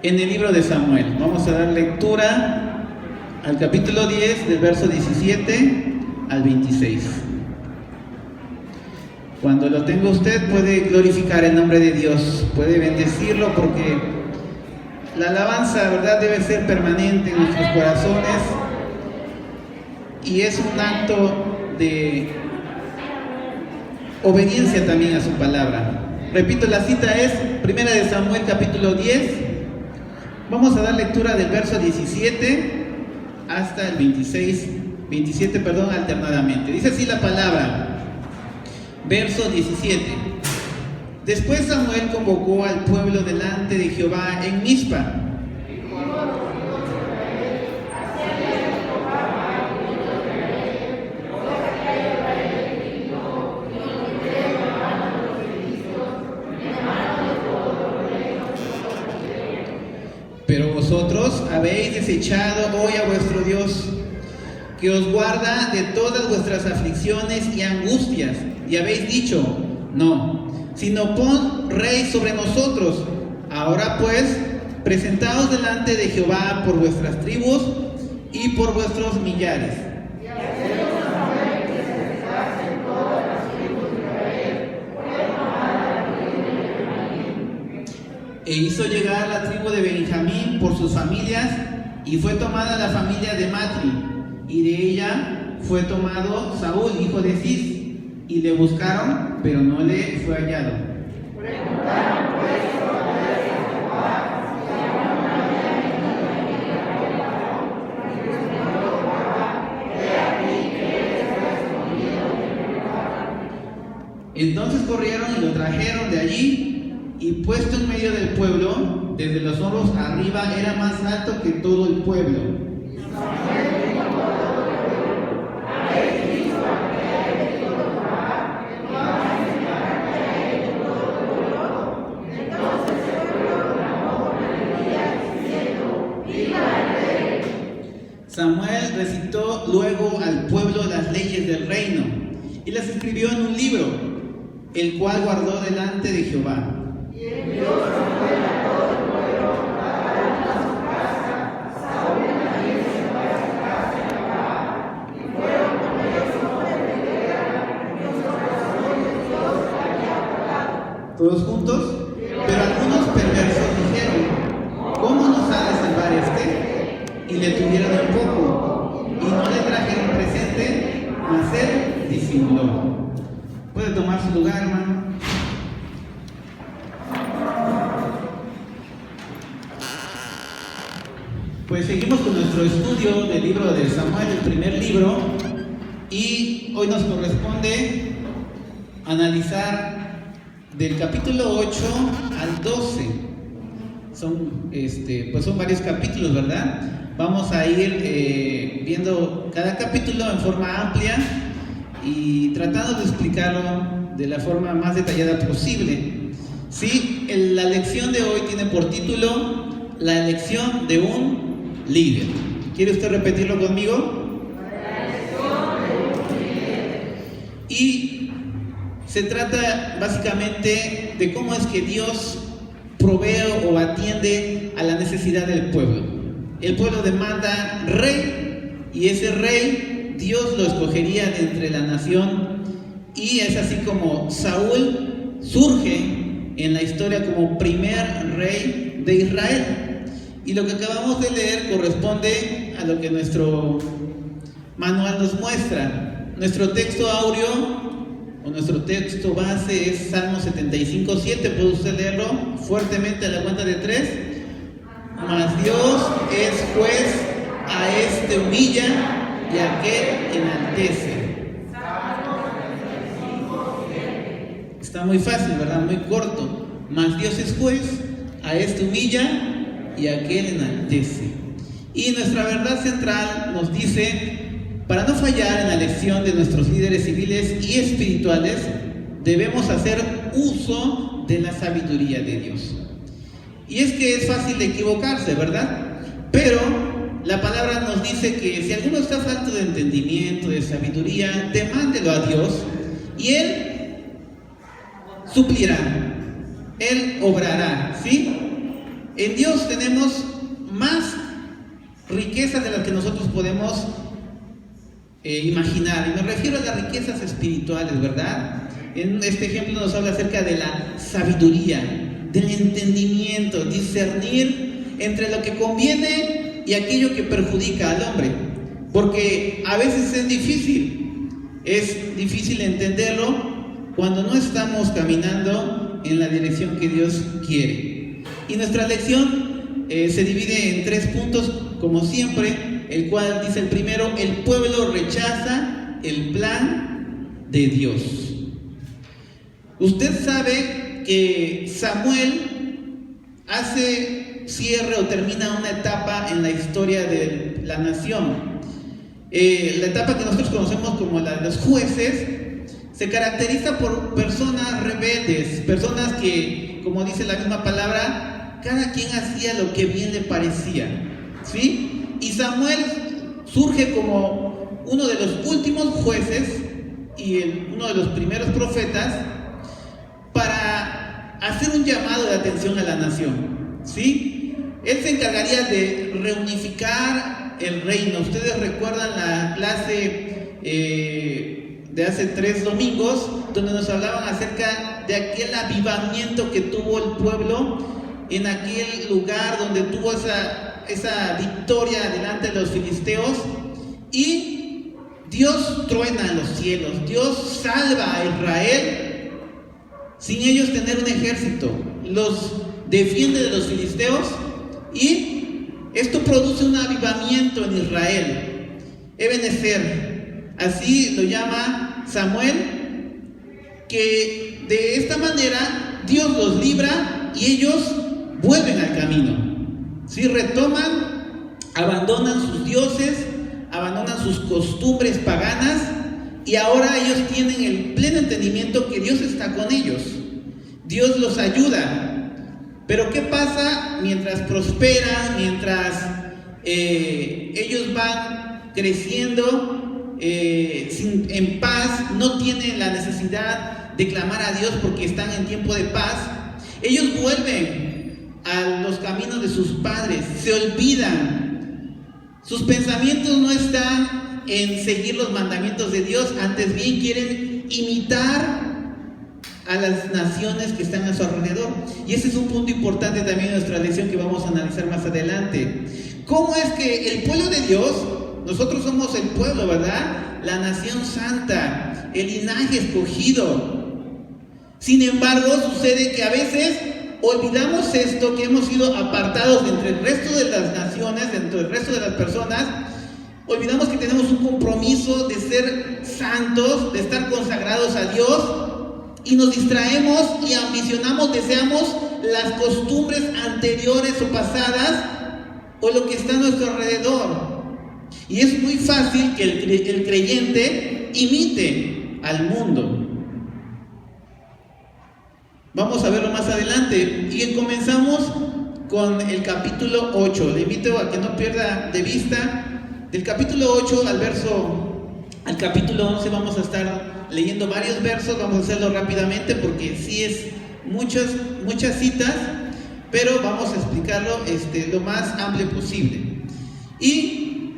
en el libro de Samuel. Vamos a dar lectura al capítulo 10, del verso 17 al 26. Cuando lo tenga usted, puede glorificar el nombre de Dios, puede bendecirlo, porque la alabanza, ¿verdad?, debe ser permanente en nuestros corazones y es un acto de obediencia también a su palabra. Repito, la cita es Primera de Samuel capítulo 10. Vamos a dar lectura del verso 17 hasta el 27, alternadamente. Dice así la palabra. Verso 17. Después Samuel convocó al pueblo delante de Jehová en Mizpa. Pero vosotros habéis desechado hoy a vuestro Dios, que os guarda de todas vuestras aflicciones y angustias, y habéis dicho: no, sino pon rey sobre nosotros. Ahora pues, presentaos delante de Jehová por vuestras tribus y por vuestros millares. E hizo llegar la tribu de Benjamín por sus familias, y fue tomada la familia de Matri, y de ella fue tomado Saúl, hijo de Cis, y le buscaron, pero no le fue hallado. Entonces corrieron y lo trajeron de allí, y puesto en medio del pueblo, desde los hombros arriba, era más alto que todo el pueblo. Samuel recitó luego al pueblo las leyes del reino y las escribió en un libro, el cual guardó delante de Jehová. Todos juntos. Pero algunos perversos dijeron: ¿cómo nos ha de salvar este? Y le tuvieron en poco, y no le trajeron presente, mas él disimuló. Puede tomar su lugar, hermano. Pues seguimos con nuestro estudio del libro de Samuel, el primer libro, y hoy nos corresponde analizar del capítulo 8 al 12. Son varios capítulos, ¿verdad? Vamos a ir viendo cada capítulo en forma amplia y tratando de explicarlo de la forma más detallada posible. Sí, la lección de hoy tiene por título La elección de un líder. ¿Quiere usted repetirlo conmigo? La elección de un líder. Y se trata básicamente de cómo es que Dios provee o atiende a la necesidad del pueblo. El pueblo demanda rey, y ese rey Dios lo escogería de entre la nación, y es así como Saúl surge en la historia como primer rey de Israel. Y lo que acabamos de leer corresponde a lo que nuestro manual nos muestra. Nuestro texto áureo o nuestro texto base es Salmo 75:7. ¿Puede usted leerlo fuertemente a la cuenta de 3? Mas Dios es juez, a este humilla y a aquel enaltece. Está muy fácil, ¿verdad? Muy corto. Mas Dios es juez, a este humilla y a aquel enaltece. Y nuestra verdad central nos dice: para no fallar en la elección de nuestros líderes civiles y espirituales, debemos hacer uso de la sabiduría de Dios. Y es que es fácil de equivocarse, ¿verdad? Pero la palabra nos dice que si alguno está falto de entendimiento, de sabiduría, demándelo a Dios y Él suplirá, Él obrará, ¿sí? En Dios tenemos más riquezas de las que nosotros podemos imaginar, y me refiero a las riquezas espirituales, ¿verdad? En este ejemplo nos habla acerca de la sabiduría, del entendimiento, discernir entre lo que conviene y aquello que perjudica al hombre, porque a veces es difícil entenderlo cuando no estamos caminando en la dirección que Dios quiere. Y nuestra lección se divide en 3 puntos, como siempre, el cual dice el primero: el pueblo rechaza el plan de Dios. Usted sabe que Samuel hace cierre o termina una etapa en la historia de la nación. La etapa que nosotros conocemos como la de los jueces se caracteriza por personas rebeldes, personas que, como dice la misma palabra, cada quien hacía lo que bien le parecía, ¿sí? Y Samuel surge como uno de los últimos jueces y uno de los primeros profetas para hacer un llamado de atención a la nación, ¿sí? Él se encargaría de reunificar el reino. Ustedes recuerdan la clase de hace 3 domingos, donde nos hablaban acerca de aquel avivamiento que tuvo el pueblo en aquel lugar donde tuvo esa victoria delante de los filisteos, y Dios truena en los cielos, Dios salva a Israel sin ellos tener un ejército, los defiende de los filisteos, y esto produce un avivamiento en Israel. Ebenezer, así lo llama Samuel, que de esta manera Dios los libra y ellos vuelven al camino, ¿sí? Retoman, abandonan sus dioses, abandonan sus costumbres paganas, y ahora ellos tienen el pleno entendimiento que Dios está con ellos. Dios los ayuda. Pero ¿qué pasa mientras prosperan, mientras ellos van creciendo en paz, no tienen la necesidad de clamar a Dios porque están en tiempo de paz? Ellos vuelven a los caminos de sus padres, se olvidan. Sus pensamientos no están en seguir los mandamientos de Dios, antes bien quieren imitar a las naciones que están a su alrededor. Y ese es un punto importante también en nuestra lección que vamos a analizar más adelante. ¿Cómo es que el pueblo de Dios, nosotros somos el pueblo, ¿verdad? La nación santa, el linaje escogido? Sin embargo, sucede que a veces olvidamos esto, que hemos sido apartados entre el resto de las naciones, entre el resto de las personas. Olvidamos que tenemos un compromiso de ser santos, de estar consagrados a Dios, y nos distraemos y ambicionamos, deseamos las costumbres anteriores o pasadas o lo que está a nuestro alrededor. Y es muy fácil que el creyente imite al mundo. Vamos a verlo más adelante. Y comenzamos con el capítulo 8. Le invito a que no pierda de vista. Del capítulo 8 al capítulo 11 vamos a estar leyendo varios versos. Vamos a hacerlo rápidamente porque sí es muchas citas, pero vamos a explicarlo lo más amplio posible. Y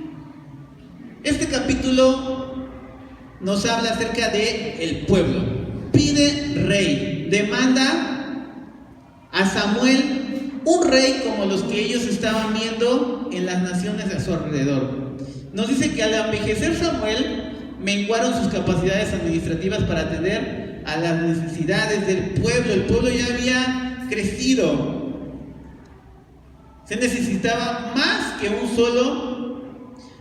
este capítulo nos habla acerca de el pueblo. Pide rey, demanda a Samuel un rey como los que ellos estaban viendo en las naciones a su alrededor. Nos dice que al envejecer Samuel, menguaron sus capacidades administrativas para atender a las necesidades del pueblo. El pueblo ya había crecido. Se necesitaba más que un solo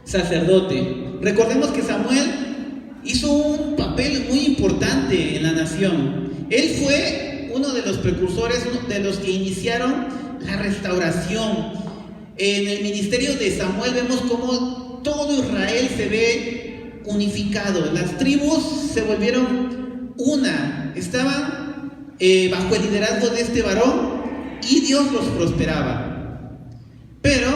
sacerdote. Recordemos que Samuel hizo un papel muy importante en la nación. Él fue uno de los precursores, uno de los que iniciaron la restauración. En el ministerio de Samuel vemos cómo todo Israel se ve unificado. Las tribus se volvieron una, estaban bajo el liderazgo de este varón y Dios los prosperaba. Pero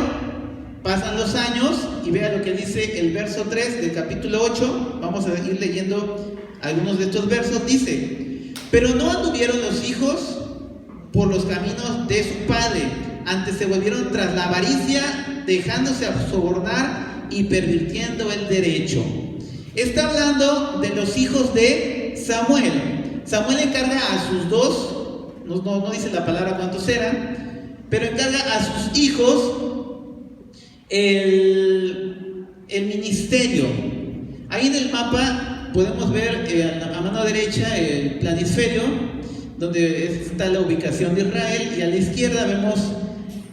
pasan los años y vea lo que dice el verso 3 del capítulo 8. Vamos a ir leyendo algunos de estos versos. Dice: pero no anduvieron los hijos por los caminos de su padre, antes se volvieron tras la avaricia, dejándose sobornar y pervirtiendo el derecho. Está hablando de los hijos de Samuel. Samuel encarga a sus dos, no dice la palabra cuántos eran, pero encarga a sus hijos el ministerio. Ahí en el mapa podemos ver a mano derecha el planisferio, donde está la ubicación de Israel, y a la izquierda vemos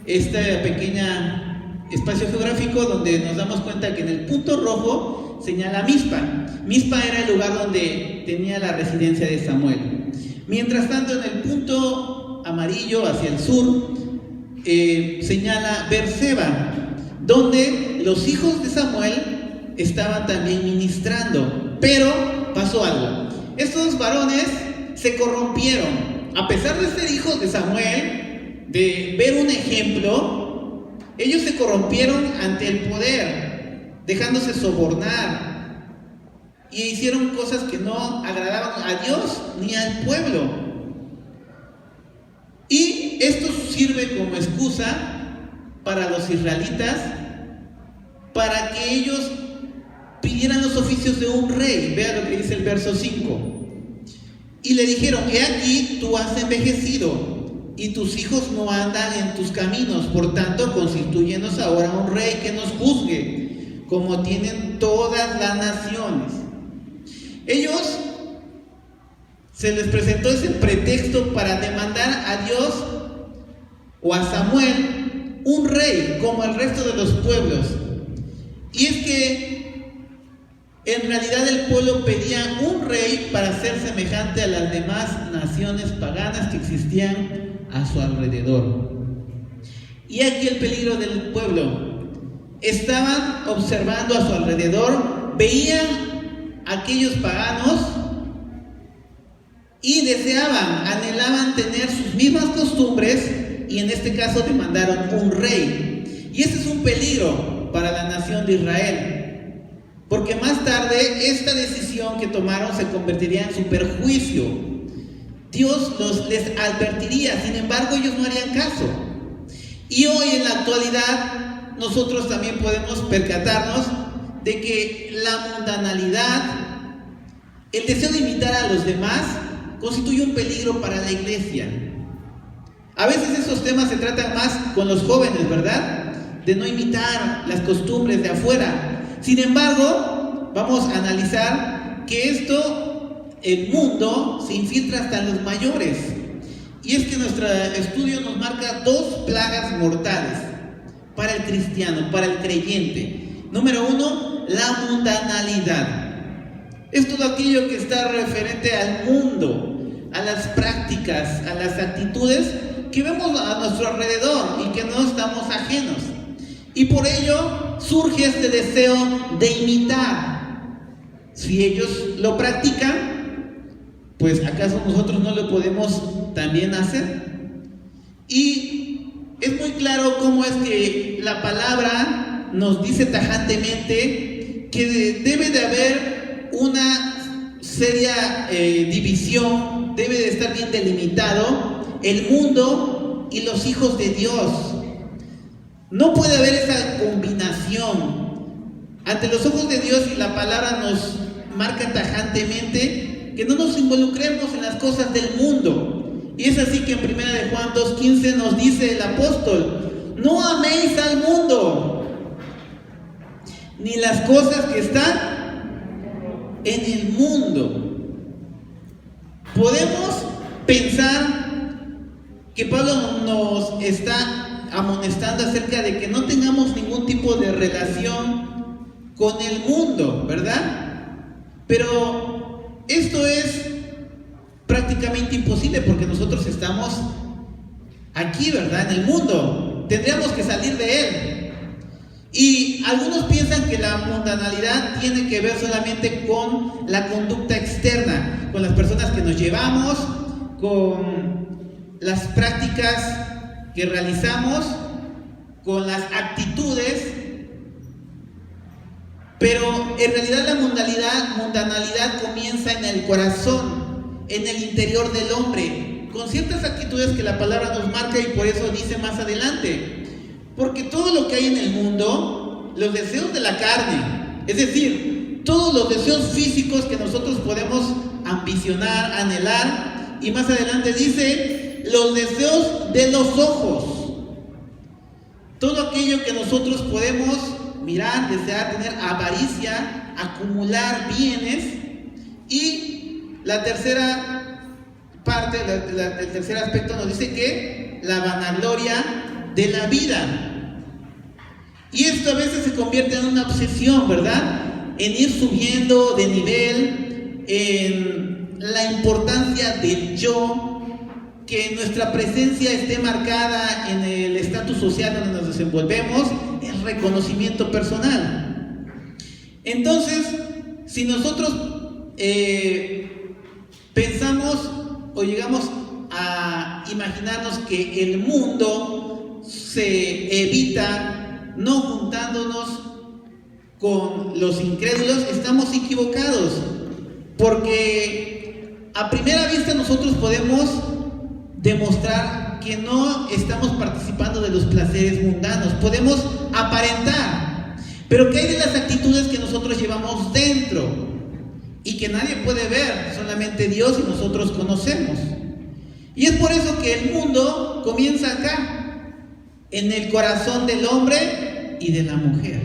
este pequeño espacio geográfico donde nos damos cuenta que en el punto rojo señala Mizpa. Mizpa era el lugar donde tenía la residencia de Samuel. Mientras tanto, en el punto amarillo hacia el sur señala Berseba, donde los hijos de Samuel estaban también ministrando. Pero pasó algo. Estos varones se corrompieron. A pesar de ser hijos de Samuel, de ver un ejemplo, ellos se corrompieron ante el poder, dejándose sobornar, y hicieron cosas que no agradaban a Dios ni al pueblo. Y esto sirve como excusa para los israelitas, para que ellos pidieran los oficios de un rey. Vea lo que dice el verso 5. Y le dijeron: he aquí, tú has envejecido, y tus hijos no andan en tus caminos. Por tanto, constituyenos ahora un rey que nos juzgue, como tienen todas las naciones. Ellos se les presentó ese pretexto para demandar a Dios o a Samuel un rey, como el resto de los pueblos. Y es que en realidad el pueblo pedía un rey para ser semejante a las demás naciones paganas que existían a su alrededor. Y aquí el peligro del pueblo. Estaban observando a su alrededor, veían a aquellos paganos y deseaban, anhelaban tener sus mismas costumbres, y en este caso demandaron un rey. Y ese es un peligro para la nación de Israel, porque más tarde esta decisión que tomaron se convertiría en su perjuicio. Dios les advertiría, sin embargo ellos no harían caso. Y hoy en la actualidad nosotros también podemos percatarnos de que la mundanalidad, el deseo de imitar a los demás, constituye un peligro para la iglesia. A veces esos temas se tratan más con los jóvenes, ¿verdad? De no imitar las costumbres de afuera. Sin embargo, vamos a analizar que el mundo se infiltra hasta en los mayores. Y es que nuestro estudio nos marca dos plagas mortales para el cristiano, para el creyente. Número 1, la mundanalidad. Es todo aquello que está referente al mundo, a las prácticas, a las actitudes que vemos a nuestro alrededor y que no estamos ajenos. Y por ello surge este deseo de imitar. Si ellos lo practican, pues ¿acaso nosotros no lo podemos también hacer? Y es muy claro cómo es que la palabra nos dice tajantemente que debe de haber una seria división, debe de estar bien delimitado el mundo y los hijos de Dios. No puede haber esa combinación. Ante los ojos de Dios, y la palabra nos marca tajantemente que no nos involucremos en las cosas del mundo. Y es así que en 1 de Juan 2:15 nos dice el apóstol: no améis al mundo, ni las cosas que están en el mundo. Podemos pensar que Pablo nos está amonestando acerca de que no tengamos ningún tipo de relación con el mundo, ¿verdad? Pero esto es prácticamente imposible, porque nosotros estamos aquí, ¿verdad? En el mundo. Tendríamos que salir de él. Y algunos piensan que la mundanalidad tiene que ver solamente con la conducta externa, con las personas que nos llevamos, con las prácticas que realizamos, con las actitudes. Pero en realidad la mundanalidad comienza en el corazón, en el interior del hombre, con ciertas actitudes que la palabra nos marca, y por eso dice más adelante, porque todo lo que hay en el mundo, los deseos de la carne, es decir, todos los deseos físicos que nosotros podemos ambicionar, anhelar, y más adelante dice, los deseos de los ojos, todo aquello que nosotros podemos mirar, desear, tener avaricia, acumular bienes. Y la tercera parte, el tercer aspecto nos dice que la vanagloria de la vida. Y esto a veces se convierte en una obsesión, ¿verdad? En ir subiendo de nivel, en la importancia del yo, que nuestra presencia esté marcada en el estatus social donde nos desenvolvemos, el reconocimiento personal. Entonces, si nosotros pensamos o llegamos a imaginarnos que el mundo se evita no juntándonos con los incrédulos, estamos equivocados, porque a primera vista nosotros podemos demostrar que no estamos participando de los placeres mundanos, podemos aparentar, pero ¿qué hay de las actitudes que nosotros llevamos dentro y que nadie puede ver? Solamente Dios y nosotros conocemos. Y es por eso que el mundo comienza acá, en el corazón del hombre y de la mujer.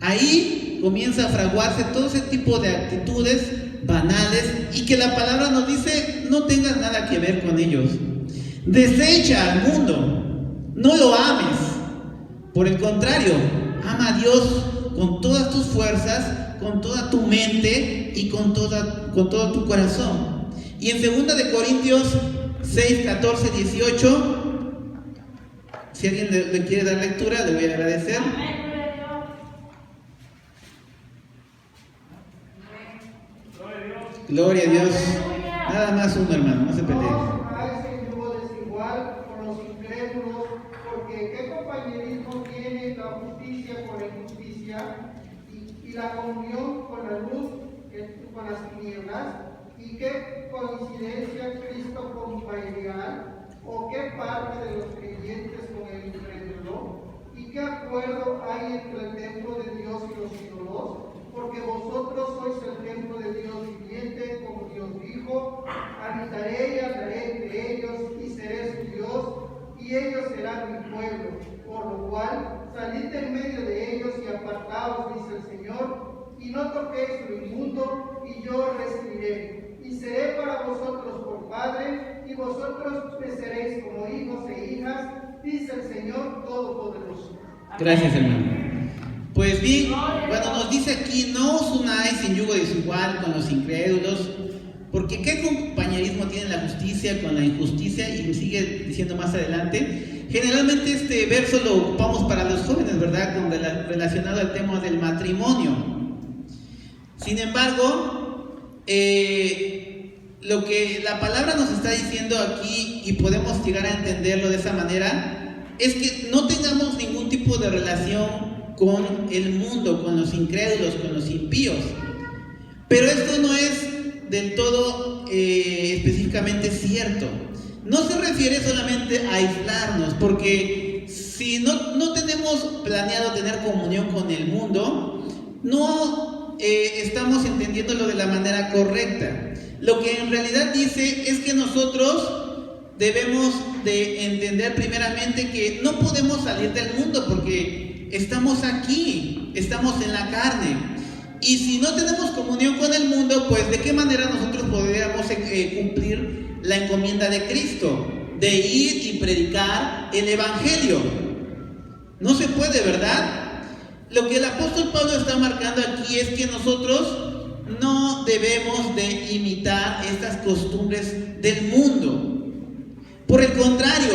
Ahí comienza a fraguarse todo ese tipo de actitudes banales, y que la palabra nos dice no tengas nada que ver con ellos. Desecha al mundo, no lo ames. Por el contrario, ama a Dios con todas tus fuerzas, con toda tu mente y con todo tu corazón. Y en 2 de Corintios 6, 14, 18, si alguien le quiere dar lectura, le voy a agradecer. Gloria a Dios. Nada más uno, hermano, no se peleen. No hagáis el yugo desigual con los incrédulos, porque ¿qué compañerismo tiene la justicia con la injusticia? Y la comunión con la luz, con las tinieblas. ¿Y qué coincidencia Cristo con Belial? ¿O qué parte de los creyentes con el incrédulo? ¿Y qué acuerdo hay entre el templo de Dios y los ídolos? Porque vosotros sois el templo de Dios viviente, como Dios dijo, habitaré y andaré entre ellos, y seré su Dios, y ellos serán mi pueblo. Por lo cual, salid en medio de ellos y apartaos, dice el Señor, y no toquéis lo inmundo, y yo recibiré. Y seré para vosotros por Padre, y vosotros me seréis como hijos e hijas, dice el Señor Todopoderoso. Gracias, hermano. Pues bien, cuando nos dice aquí, no os unáis en yugo desigual con los incrédulos, porque ¿qué compañerismo tiene la justicia con la injusticia? Y sigue diciendo más adelante. Generalmente este verso lo ocupamos para los jóvenes, ¿verdad? Relacionado al tema del matrimonio. Sin embargo, lo que la palabra nos está diciendo aquí, y podemos llegar a entenderlo de esa manera, es que no tengamos ningún tipo de relación con el mundo, con los incrédulos, con los impíos. Pero esto no es del todo específicamente cierto. No se refiere solamente a aislarnos, porque si no tenemos planeado tener comunión con el mundo, no estamos entendiéndolo de la manera correcta. Lo que en realidad dice es que nosotros debemos de entender primeramente que no podemos salir del mundo, porque estamos aquí, estamos en la carne. Y si no tenemos comunión con el mundo, pues ¿de qué manera nosotros podríamos cumplir la encomienda de Cristo? De ir y predicar el Evangelio. No se puede, ¿verdad? Lo que el apóstol Pablo está marcando aquí es que nosotros no debemos de imitar estas costumbres del mundo. Por el contrario,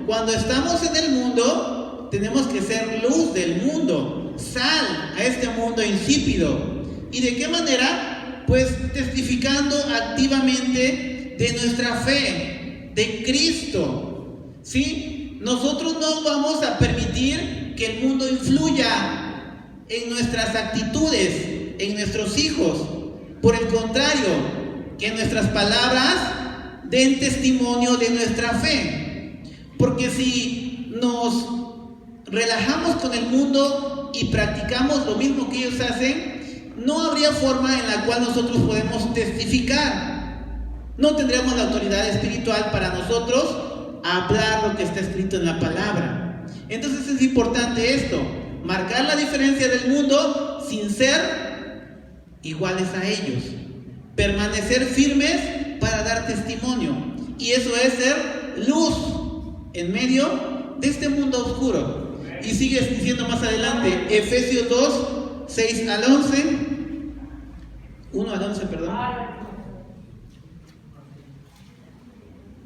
cuando estamos en el mundo, tenemos que ser luz del mundo, sal a este mundo insípido. ¿Y de qué manera? Pues testificando activamente de nuestra fe, de Cristo, ¿sí? Nosotros no vamos a permitir que el mundo influya en nuestras actitudes, en nuestros hijos. Por el contrario, que nuestras palabras den testimonio de nuestra fe. Porque si nos relajamos con el mundo y practicamos lo mismo que ellos hacen, no habría forma en la cual nosotros podemos testificar. No tendríamos la autoridad espiritual para nosotros hablar lo que está escrito en la palabra. Entonces es importante esto, marcar la diferencia del mundo sin ser iguales a ellos, permanecer firmes para dar testimonio, y eso es ser luz en medio de este mundo oscuro. Y sigue diciendo más adelante, Efesios 2, 6 al 11, 1 al 11, perdón.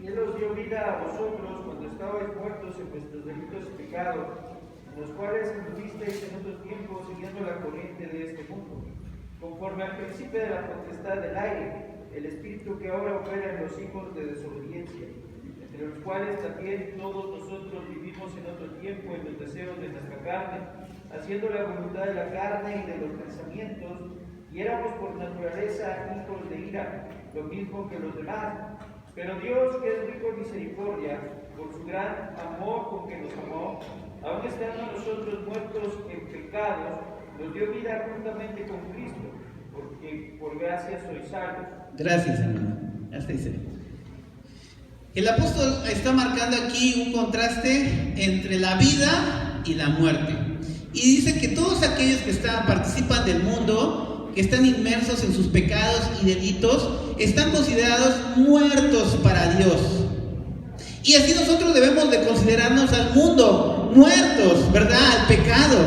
Y Él os dio vida a vosotros cuando estabais muertos en vuestros delitos y pecados, en los cuales anduvisteis en otro tiempo siguiendo la corriente de este mundo, conforme al principio de la potestad del aire, el espíritu que ahora opera en los hijos de desobediencia, entre los cuales también todos nosotros vivimos en otro tiempo en los deseos de nuestra carne, haciendo la voluntad de la carne y de los pensamientos, y éramos por naturaleza hijos de ira, lo mismo que los demás. Pero Dios, que es rico en misericordia, por su gran amor con que nos amó, aun estando nosotros muertos en pecados, nos dio vida juntamente con Cristo, porque por gracia sois salvos. Gracias, hermano. Hasta ahí se ve. El apóstol está marcando aquí un contraste entre la vida y la muerte. Y dice que todos aquellos que participan del mundo, que están inmersos en sus pecados y delitos, están considerados muertos para Dios. Y así nosotros debemos de considerarnos al mundo, muertos, ¿verdad? Al pecado,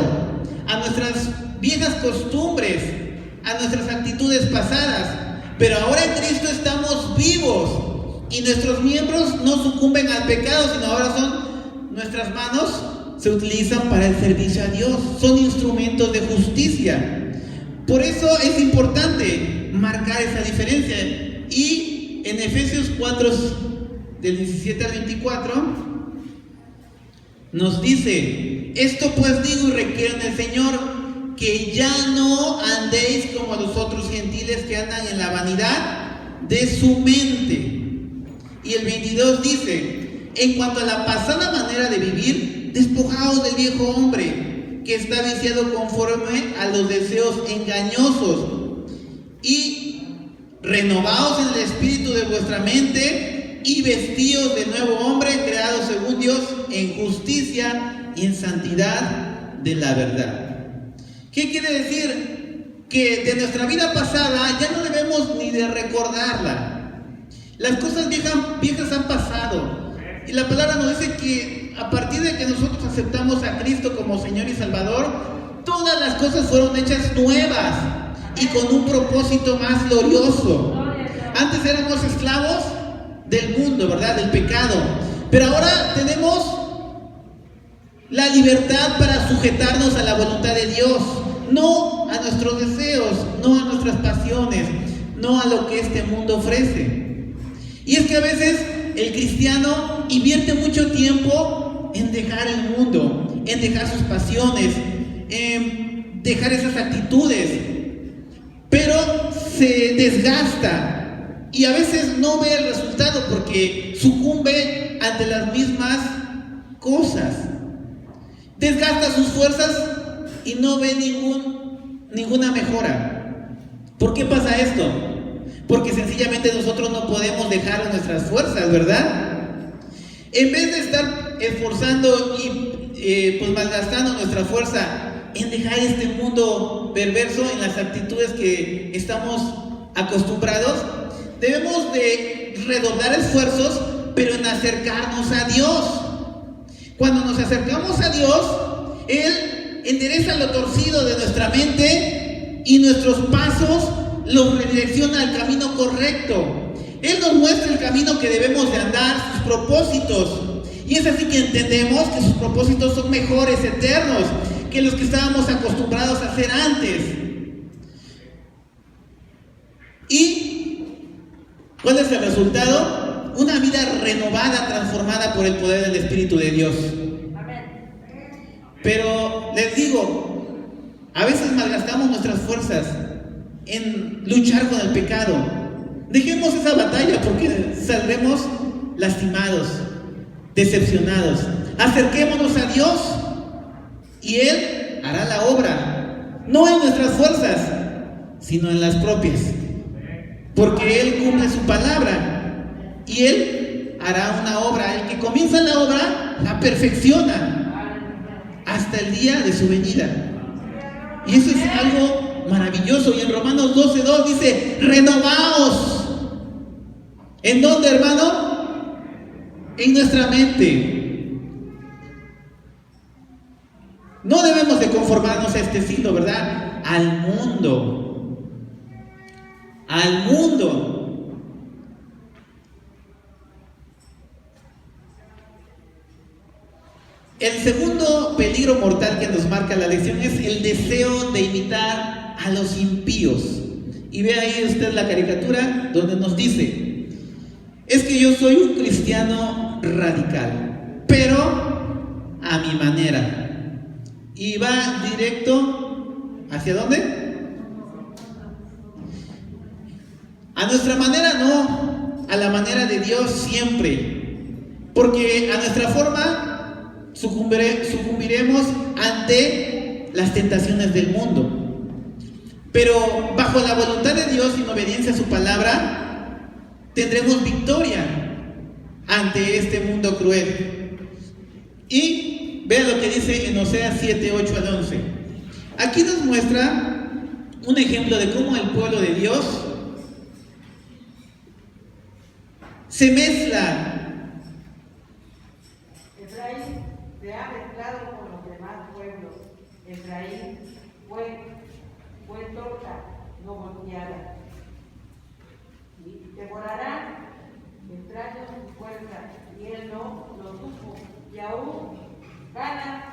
a nuestras viejas costumbres, a nuestras actitudes pasadas. Pero ahora en Cristo estamos vivos y nuestros miembros no sucumben al pecado, sino ahora nuestras manos se utilizan para el servicio a Dios, son instrumentos de justicia. Por eso es importante marcar esa diferencia. Y en Efesios 4, del 17 al 24, nos dice: esto pues digo y requiero en el Señor, que ya no andéis como los otros gentiles que andan en la vanidad de su mente. Y el 22 dice: en cuanto a la pasada manera de vivir, despojaos del viejo hombre, que está viciado conforme a los deseos engañosos, y renovaos en el espíritu de vuestra mente, y vestíos de nuevo hombre, creado según Dios en justicia y en santidad de la verdad. ¿Qué quiere decir? Que de nuestra vida pasada ya no debemos ni de recordarla. Las cosas viejas han pasado. Y la palabra nos dice que a partir de que nosotros aceptamos a Cristo como Señor y Salvador, todas las cosas fueron hechas nuevas y con un propósito más glorioso. Antes éramos esclavos del mundo, ¿verdad? Del pecado. Pero ahora tenemos la libertad para sujetarnos a la voluntad de Dios, no a nuestros deseos, no a nuestras pasiones, no a lo que este mundo ofrece. Y es que a veces el cristiano invierte mucho tiempo en dejar el mundo, en dejar sus pasiones, en dejar esas actitudes, pero se desgasta y a veces no ve el resultado porque sucumbe ante las mismas cosas. Desgasta sus fuerzas y no ve ninguna mejora. ¿Por qué pasa esto? Porque sencillamente nosotros no podemos dejar nuestras fuerzas, ¿verdad? En vez de estar esforzando y malgastando nuestra fuerza en dejar este mundo perverso, en las actitudes que estamos acostumbrados, debemos de redoblar esfuerzos, pero en acercarnos a Dios. Cuando nos acercamos a Dios, Él endereza lo torcido de nuestra mente y nuestros pasos los redirecciona al camino correcto. Él nos muestra el camino que debemos de andar, sus propósitos. Y es así que entendemos que sus propósitos son mejores, eternos, que los que estábamos acostumbrados a hacer antes. ¿Y cuál es el resultado? Una vida renovada, transformada por el poder del Espíritu de Dios. Pero les digo, a veces malgastamos nuestras fuerzas en luchar con el pecado. Dejemos esa batalla porque saldremos lastimados, decepcionados. Acerquémonos a Dios y Él hará la obra, no en nuestras fuerzas, sino en las propias, porque Él cumple su palabra y Él hará una obra. El que comienza la obra la perfecciona hasta el día de su venida, y eso es algo maravilloso. Y en Romanos 12:2 dice: renovaos. ¿En dónde, hermano? En nuestra mente. No debemos de conformarnos a este siglo, ¿verdad? Al mundo. Al mundo. El segundo peligro mortal que nos marca la lección es el deseo de imitar a los impíos. Y ve ahí usted la caricatura donde nos dice: es que yo soy un cristiano radical, pero a mi manera. Y va directo ¿hacia dónde? A nuestra manera no, a la manera de Dios siempre. Porque a nuestra forma sucumbiremos ante las tentaciones del mundo. Pero bajo la voluntad de Dios y en obediencia a su palabra, tendremos victoria ante este mundo cruel. Y vean lo que dice en Oseas 7:8 al 11. Aquí nos muestra un ejemplo de cómo el pueblo de Dios se mezcla. Efraín se ha mezclado con los demás pueblos. Efraín fue torta, no volteada. Y devorarán extraños su fuerza, y él no lo supo, y aún ganas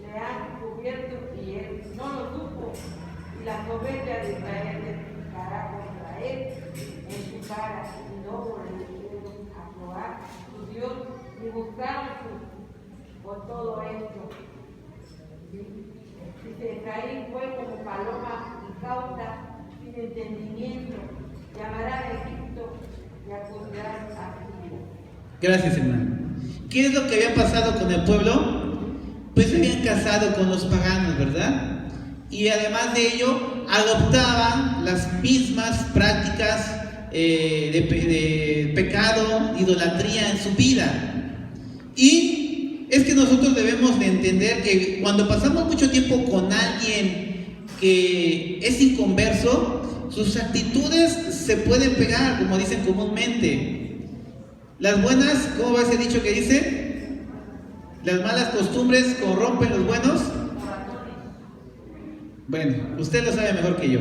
le han cubierto, y él no lo supo, y la soberbia de Israel testificará contra él en su cara, y no volvieron a probar su Dios, ni buscaron por todo esto. Dice: Efraín fue como paloma incauta, sin entendimiento. Llamará a Egipto y acudirá a Siria. Gracias, hermano. ¿Qué es lo que había pasado con el pueblo? Pues se habían casado con los paganos, ¿verdad? Y además de ello, adoptaban las mismas prácticas de pecado, idolatría en su vida. Y es que nosotros debemos de entender que cuando pasamos mucho tiempo con alguien que es inconverso, sus actitudes se pueden pegar, como dicen comúnmente. Las buenas, ¿cómo va ese dicho que dice? Las malas costumbres corrompen los buenos. Bueno, usted lo sabe mejor que yo.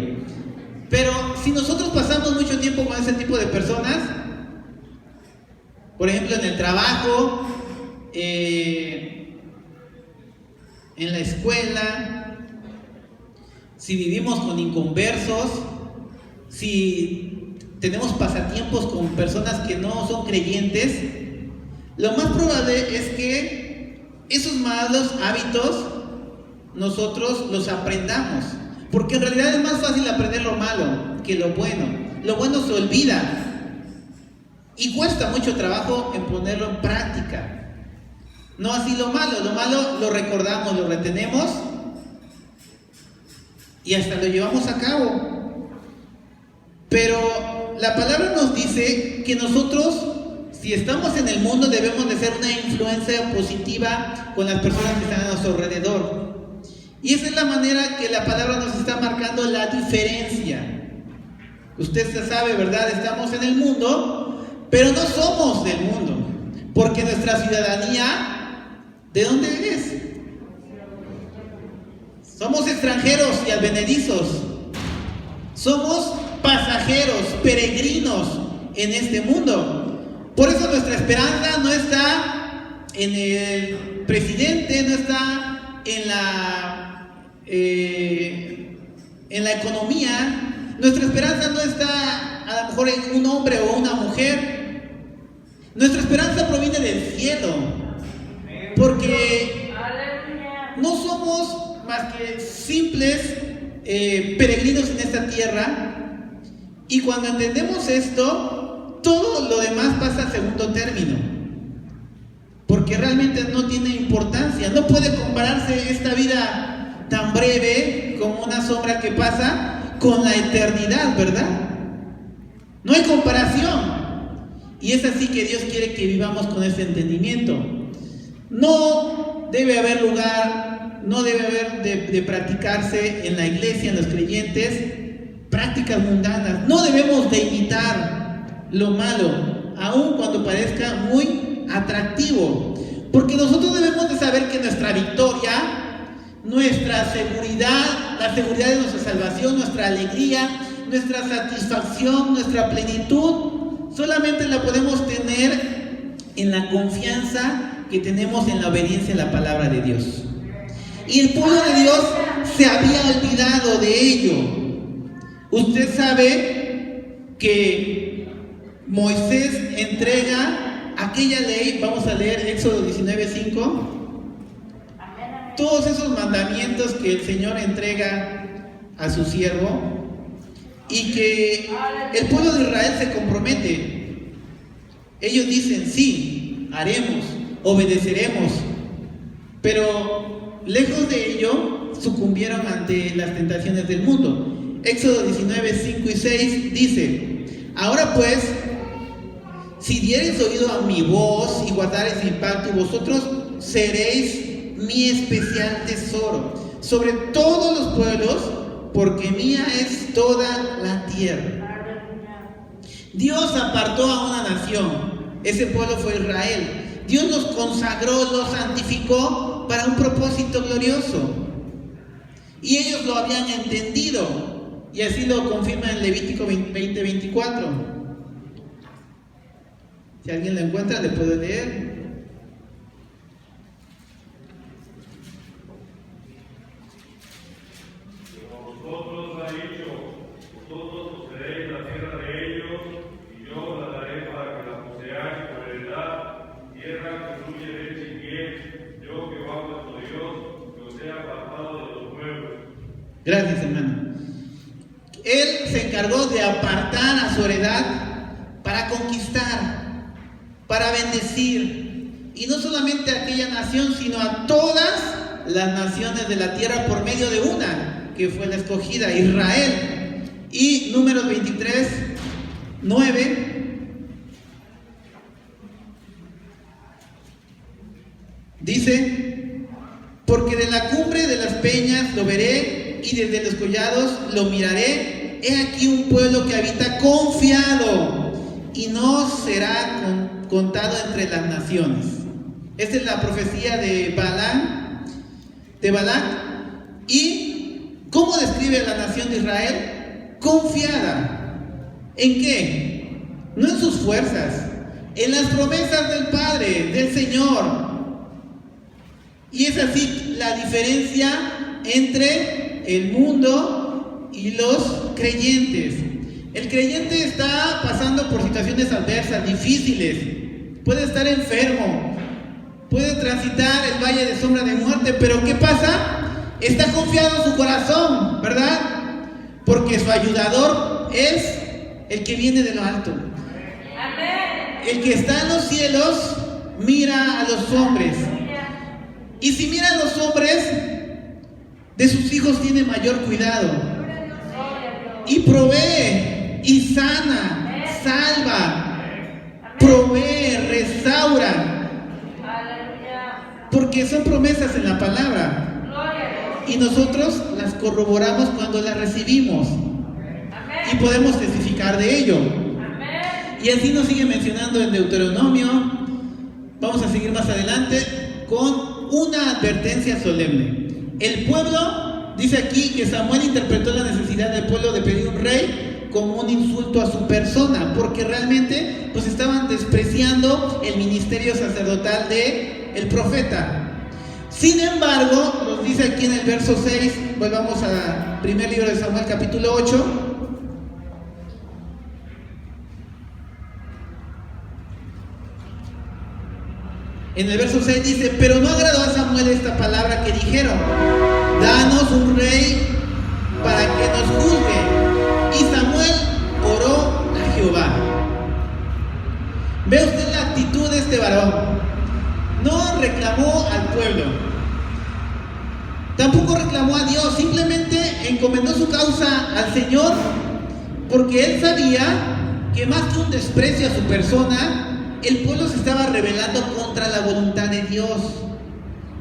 Pero si nosotros pasamos mucho tiempo con ese tipo de personas, por ejemplo en el trabajo, en la escuela, si vivimos con inconversos, si tenemos pasatiempos con personas que no son creyentes, lo más probable es que esos malos hábitos nosotros los aprendamos, porque en realidad es más fácil aprender lo malo que lo bueno. Lo bueno se olvida y cuesta mucho trabajo en ponerlo en práctica. No así lo malo lo recordamos, lo retenemos y hasta lo llevamos a cabo. Pero la palabra nos dice que nosotros, si estamos en el mundo, debemos de ser una influencia positiva con las personas que están a nuestro alrededor. Y esa es la manera que la palabra nos está marcando la diferencia. Usted ya sabe, ¿verdad? Estamos en el mundo, pero no somos del mundo, porque nuestra ciudadanía, ¿de dónde es? Somos extranjeros y advenedizos. Somos pasajeros, peregrinos en este mundo. Por eso nuestra esperanza no está en el presidente, no está en la economía. Nuestra esperanza no está a lo mejor en un hombre o una mujer. Nuestra esperanza proviene del cielo, porque no somos más que simples peregrinos en esta tierra. Y cuando entendemos esto, todo lo demás pasa a segundo término, porque realmente no tiene importancia. No puede compararse esta vida tan breve como una sombra que pasa con la eternidad, ¿verdad? No hay comparación. Y es así que Dios quiere que vivamos con ese entendimiento. No debe haber lugar, no debe haber de practicarse en la iglesia, en los creyentes, prácticas mundanas. No debemos de imitar lo malo, aun cuando parezca muy atractivo, porque nosotros debemos de saber que nuestra victoria, nuestra seguridad, la seguridad de nuestra salvación, nuestra alegría, nuestra satisfacción, nuestra plenitud, solamente la podemos tener en la confianza que tenemos en la obediencia a la palabra de Dios. Y el pueblo de Dios se había olvidado de ello. Usted sabe que Moisés entrega aquella ley. Vamos a leer Éxodo 19:5. Todos esos mandamientos que el Señor entrega a su siervo y que el pueblo de Israel se compromete. Ellos dicen: sí, haremos, obedeceremos, pero lejos de ello sucumbieron ante las tentaciones del mundo. Éxodo 19:5 y 6 dice: ahora pues, si diereis oído a mi voz y guardareis mi pacto, vosotros seréis mi especial tesoro sobre todos los pueblos, porque mía es toda la tierra. Dios apartó a una nación. Ese pueblo fue Israel. Dios los consagró, los santificó para un propósito glorioso. Y ellos lo habían entendido. Y así lo confirma en Levítico 20:24. Si alguien lo encuentra, le puede leer. Vosotros ha dicho: vosotros poseeréis la tierra de ellos, y yo os la daré para que la poseáis por heredad, tierra que fluye leche y miel. Yo, Jehová vuestro Dios, que os he apartado de los pueblos. Gracias, hermano. Él se encargó de apartar a su heredad para conquistar, para bendecir, y no solamente a aquella nación, sino a todas las naciones de la tierra por medio de una, que fue la escogida, Israel. Y Números 23:9 dice: porque de la cumbre de las peñas lo veré, y desde los collados lo miraré. He aquí un pueblo que habita confiado, y no será contado entre las naciones. Esta es la profecía de Balac. ¿Y cómo describe la nación de Israel? Confiada. ¿En qué? No en sus fuerzas, en las promesas del Padre, del Señor. Y es así la diferencia entre el mundo y los creyentes. El creyente está pasando por situaciones adversas, difíciles. Puede estar enfermo, puede transitar el valle de sombra de muerte, pero ¿qué pasa? Está confiado en su corazón, ¿verdad? Porque su ayudador es el que viene de lo alto. El que está en los cielos mira a los hombres. Y si mira a los hombres, de sus hijos tiene mayor cuidado. Y provee, y sana, salva, provee, restaura. Porque son promesas en la palabra. Y nosotros las corroboramos cuando las recibimos. Y podemos testificar de ello. Y así nos sigue mencionando en Deuteronomio. Vamos a seguir más adelante con una advertencia solemne. El pueblo, dice aquí que Samuel interpretó la necesidad del pueblo de pedir un rey como un insulto a su persona, porque realmente pues estaban despreciando el ministerio sacerdotal de el profeta. Sin embargo, nos dice aquí en el verso 6, volvamos al primer libro de Samuel, capítulo 8. En el verso 6 dice: pero no agradó a Samuel esta palabra que dijeron: danos un rey para que nos juzgue. Y Samuel oró este varón. No reclamó al pueblo, tampoco reclamó a Dios, simplemente encomendó su causa al Señor, porque él sabía que más que un desprecio a su persona, el pueblo se estaba rebelando contra la voluntad de Dios.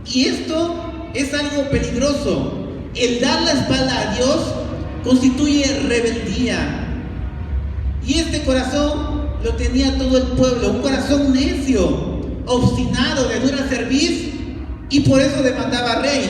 Y esto es algo peligroso. El dar la espalda a Dios constituye rebeldía. Y este corazón lo tenía todo el pueblo, un corazón necio, obstinado, de dura cerviz, y por eso demandaba rey.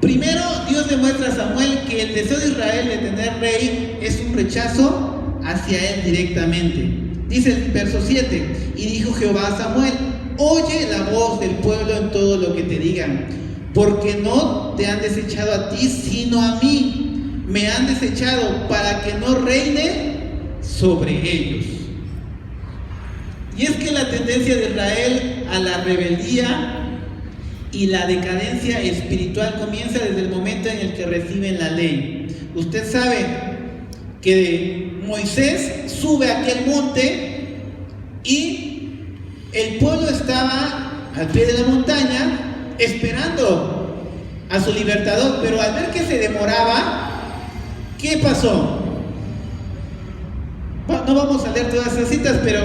Primero, Dios demuestra a Samuel que el deseo de Israel de tener rey es un rechazo hacia él directamente. Dice el verso 7, y dijo Jehová a Samuel: oye la voz del pueblo en todo lo que te digan, porque no te han desechado a ti, sino a mí. Me han desechado para que no reine sobre ellos. Y es que la tendencia de Israel a la rebeldía y la decadencia espiritual comienza desde el momento en el que reciben la ley. Usted sabe que Moisés sube a aquel monte y el pueblo estaba al pie de la montaña esperando a su libertador, pero al ver que se demoraba, ¿qué pasó? No vamos a leer todas esas citas, pero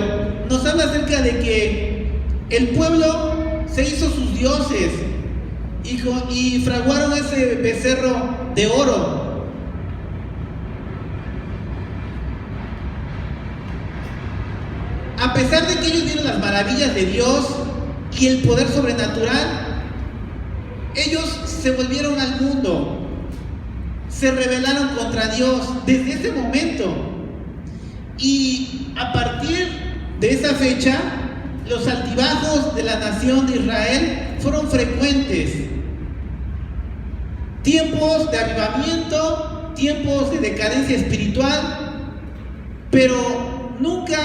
nos habla acerca de que el pueblo se hizo sus dioses y fraguaron ese becerro de oro. A pesar de que ellos vieron las maravillas de Dios y el poder sobrenatural, ellos se volvieron al mundo. Se rebelaron contra Dios desde ese momento. Y a partir de esa fecha, los altibajos de la nación de Israel fueron frecuentes. Tiempos de avivamiento, tiempos de decadencia espiritual, pero nunca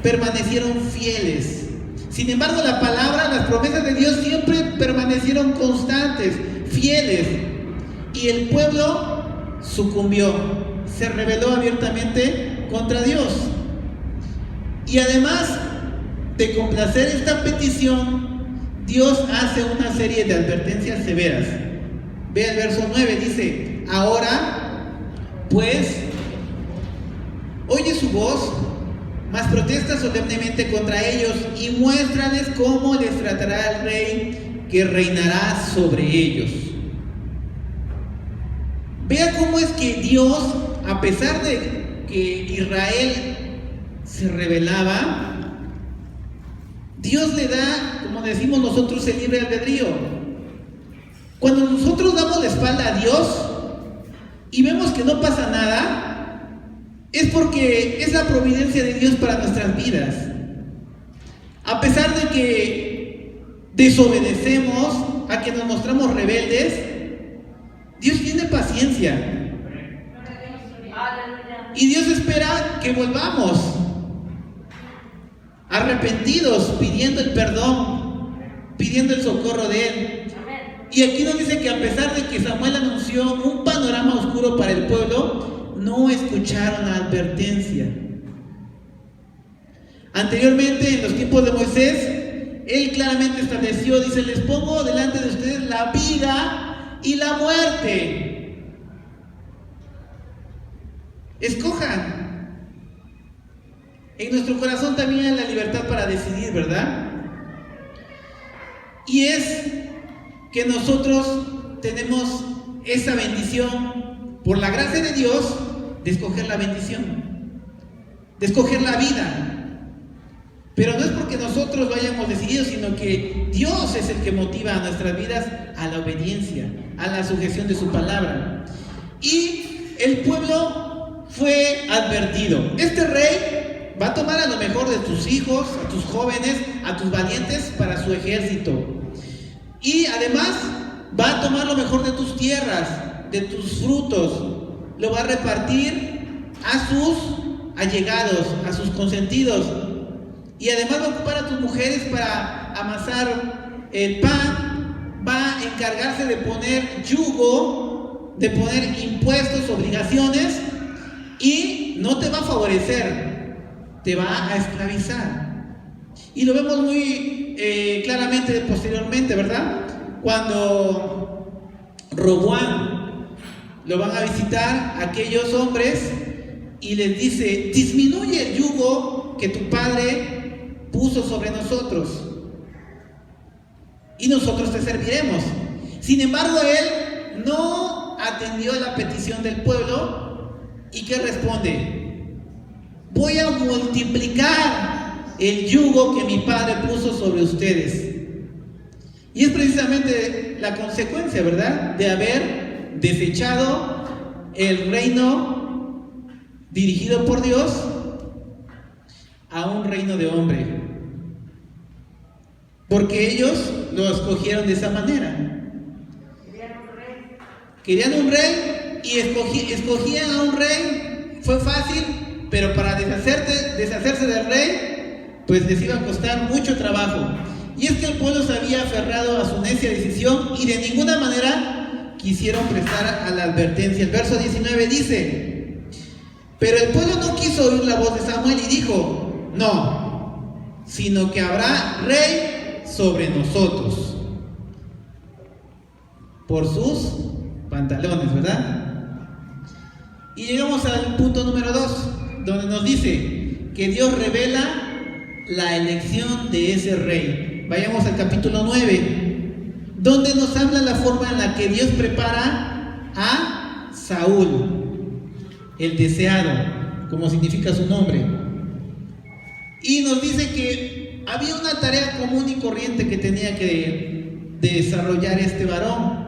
permanecieron fieles. Sin embargo, la palabra, las promesas de Dios siempre permanecieron constantes, fieles. Y el pueblo sucumbió, se rebeló abiertamente contra Dios. Y además de complacer esta petición, Dios hace una serie de advertencias severas. Ve el verso 9, dice: ahora pues oye su voz, mas protesta solemnemente contra ellos y muéstrales cómo les tratará el rey que reinará sobre ellos. Vea cómo es que Dios, a pesar de que Israel se rebelaba, Dios le da, como decimos nosotros, el libre albedrío. Cuando nosotros damos la espalda a Dios y vemos que no pasa nada, es porque es la providencia de Dios para nuestras vidas. A pesar de que desobedecemos, a que nos mostramos rebeldes, Dios tiene paciencia. Y Dios espera que volvamos arrepentidos, pidiendo el perdón, pidiendo el socorro de Él. Y aquí nos dice que a pesar de que Samuel anunció un panorama oscuro para el pueblo, no escucharon la advertencia. Anteriormente, en los tiempos de Moisés, él claramente estableció, dice: les pongo delante de ustedes la vida y la muerte. Escojan. En nuestro corazón también hay la libertad para decidir, ¿verdad? Y es que nosotros tenemos esa bendición, por la gracia de Dios, de escoger la bendición, de escoger la vida. Pero no es porque nosotros lo hayamos decidido, sino que Dios es el que motiva a nuestras vidas a la obediencia, a la sujeción de su palabra. Y el pueblo fue advertido: este rey va a tomar a lo mejor de tus hijos, a tus jóvenes, a tus valientes para su ejército. Y además va a tomar lo mejor de tus tierras, de tus frutos, lo va a repartir a sus allegados, a sus consentidos. Y además va a ocupar a tus mujeres para amasar el pan, va a encargarse de poner yugo, de poner impuestos, obligaciones, y no te va a favorecer. te va a esclavizar. Y lo vemos muy claramente posteriormente, ¿verdad? Cuando Roboam lo van a visitar aquellos hombres y les dice: disminuye el yugo que tu padre puso sobre nosotros y nosotros te serviremos. Sin embargo, él no atendió la petición del pueblo. ¿Y qué responde? Voy a multiplicar el yugo que mi padre puso sobre ustedes. Y es precisamente la consecuencia, ¿verdad?, de haber desechado el reino dirigido por Dios a un reino de hombre. Porque ellos lo escogieron de esa manera. Querían un rey y escogían a un rey. Fue fácil, pero para deshacerse del rey, pues les iba a costar mucho trabajo. Y es que el pueblo se había aferrado a su necia decisión y de ninguna manera quisieron prestar a la advertencia. El verso 19 dice: pero el pueblo no quiso oír la voz de Samuel y dijo: no, sino que habrá rey sobre nosotros. Por sus pantalones, ¿verdad? Y llegamos al punto número 2, donde nos dice que Dios revela la elección de ese rey. Vayamos al capítulo 9, donde nos habla la forma en la que Dios prepara a Saúl, el deseado, como significa su nombre. Y nos dice que había una tarea común y corriente que tenía que desarrollar este varón.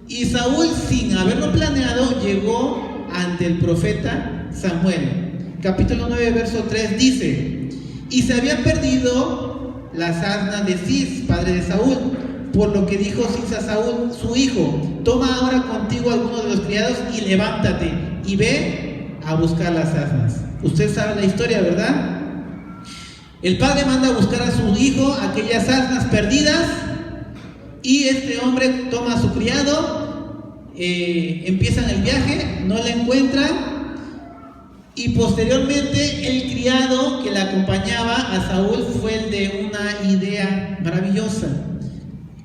Y Saúl, sin haberlo planeado, llegó ante el profeta Samuel. Capítulo 9, verso 3 dice: y se había perdido las asnas de Cis, padre de Saúl, por lo que dijo Cis a Saúl, su hijo: toma ahora contigo a alguno de los criados y levántate y ve a buscar las asnas. Usted sabe la historia, ¿verdad? El padre manda a buscar a su hijo aquellas asnas perdidas. Y este hombre toma a su criado, empiezan el viaje, no la encuentran, y posteriormente el criado que la acompañaba a Saúl fue el de una idea maravillosa,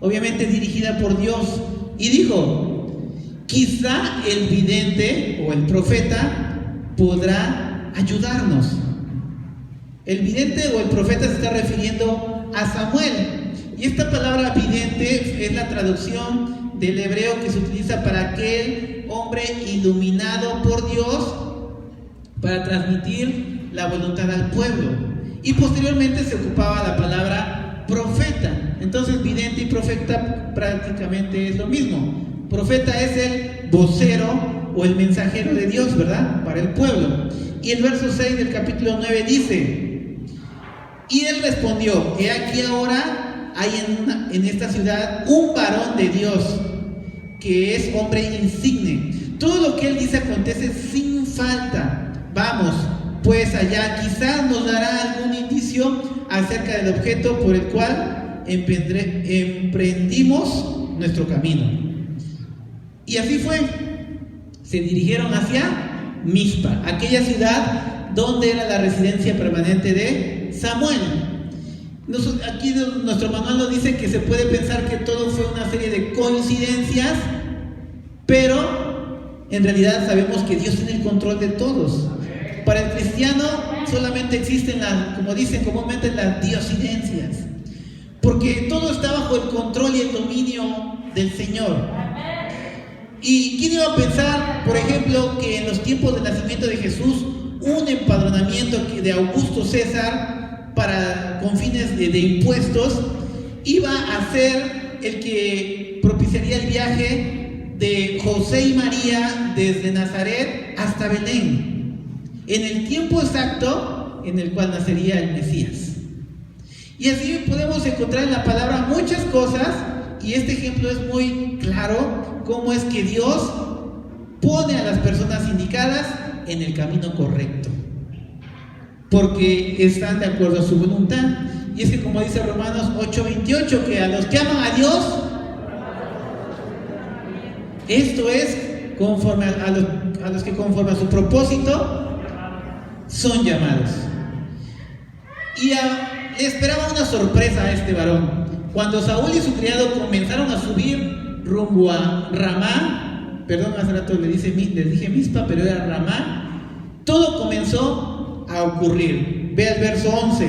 obviamente dirigida por Dios, y dijo: quizá el vidente o el profeta podrá ayudarnos. El vidente o el profeta se está refiriendo a Samuel. Y esta palabra vidente es la traducción del hebreo que se utiliza para aquel hombre iluminado por Dios para transmitir la voluntad al pueblo. Y posteriormente se ocupaba la palabra profeta. Entonces vidente y profeta prácticamente es lo mismo. Profeta es el vocero o el mensajero de Dios, ¿verdad?, para el pueblo. Y el verso 6 del capítulo 9 dice: y él respondió: he aquí ahora hay en esta ciudad un varón de Dios que es hombre insigne. Todo lo que él dice acontece sin falta. Vamos pues allá, quizás nos dará algún indicio acerca del objeto por el cual emprendimos nuestro camino. Y así fue. Se dirigieron hacia Mizpa, aquella ciudad donde era la residencia permanente de Samuel. Aquí nuestro manual nos dice que se puede pensar que todo fue una serie de coincidencias, pero en realidad sabemos que Dios tiene el control de todos. Para el cristiano solamente existen como dicen comúnmente, las diosidencias, porque todo está bajo el control y el dominio del Señor. ¿Y quién iba a pensar, por ejemplo, que en los tiempos del nacimiento de Jesús, un empadronamiento de Augusto César con fines de impuestos iba a ser el que propiciaría el viaje de José y María desde Nazaret hasta Belén, en el tiempo exacto en el cual nacería el Mesías? Y así podemos encontrar en la palabra muchas cosas, y este ejemplo es muy claro, cómo es que Dios pone a las personas indicadas en el camino correcto, porque están de acuerdo a su voluntad. Y es que, como dice Romanos 8:28, que a los que aman a Dios, esto es conforme a los que conforme a su propósito son llamados. Y le esperaba una sorpresa a este varón. Cuando Saúl y su criado comenzaron a subir rumbo a Ramá, perdón, hace rato les dije Mizpa, pero era Ramá, todo comenzó a ocurrir. Ve el verso 11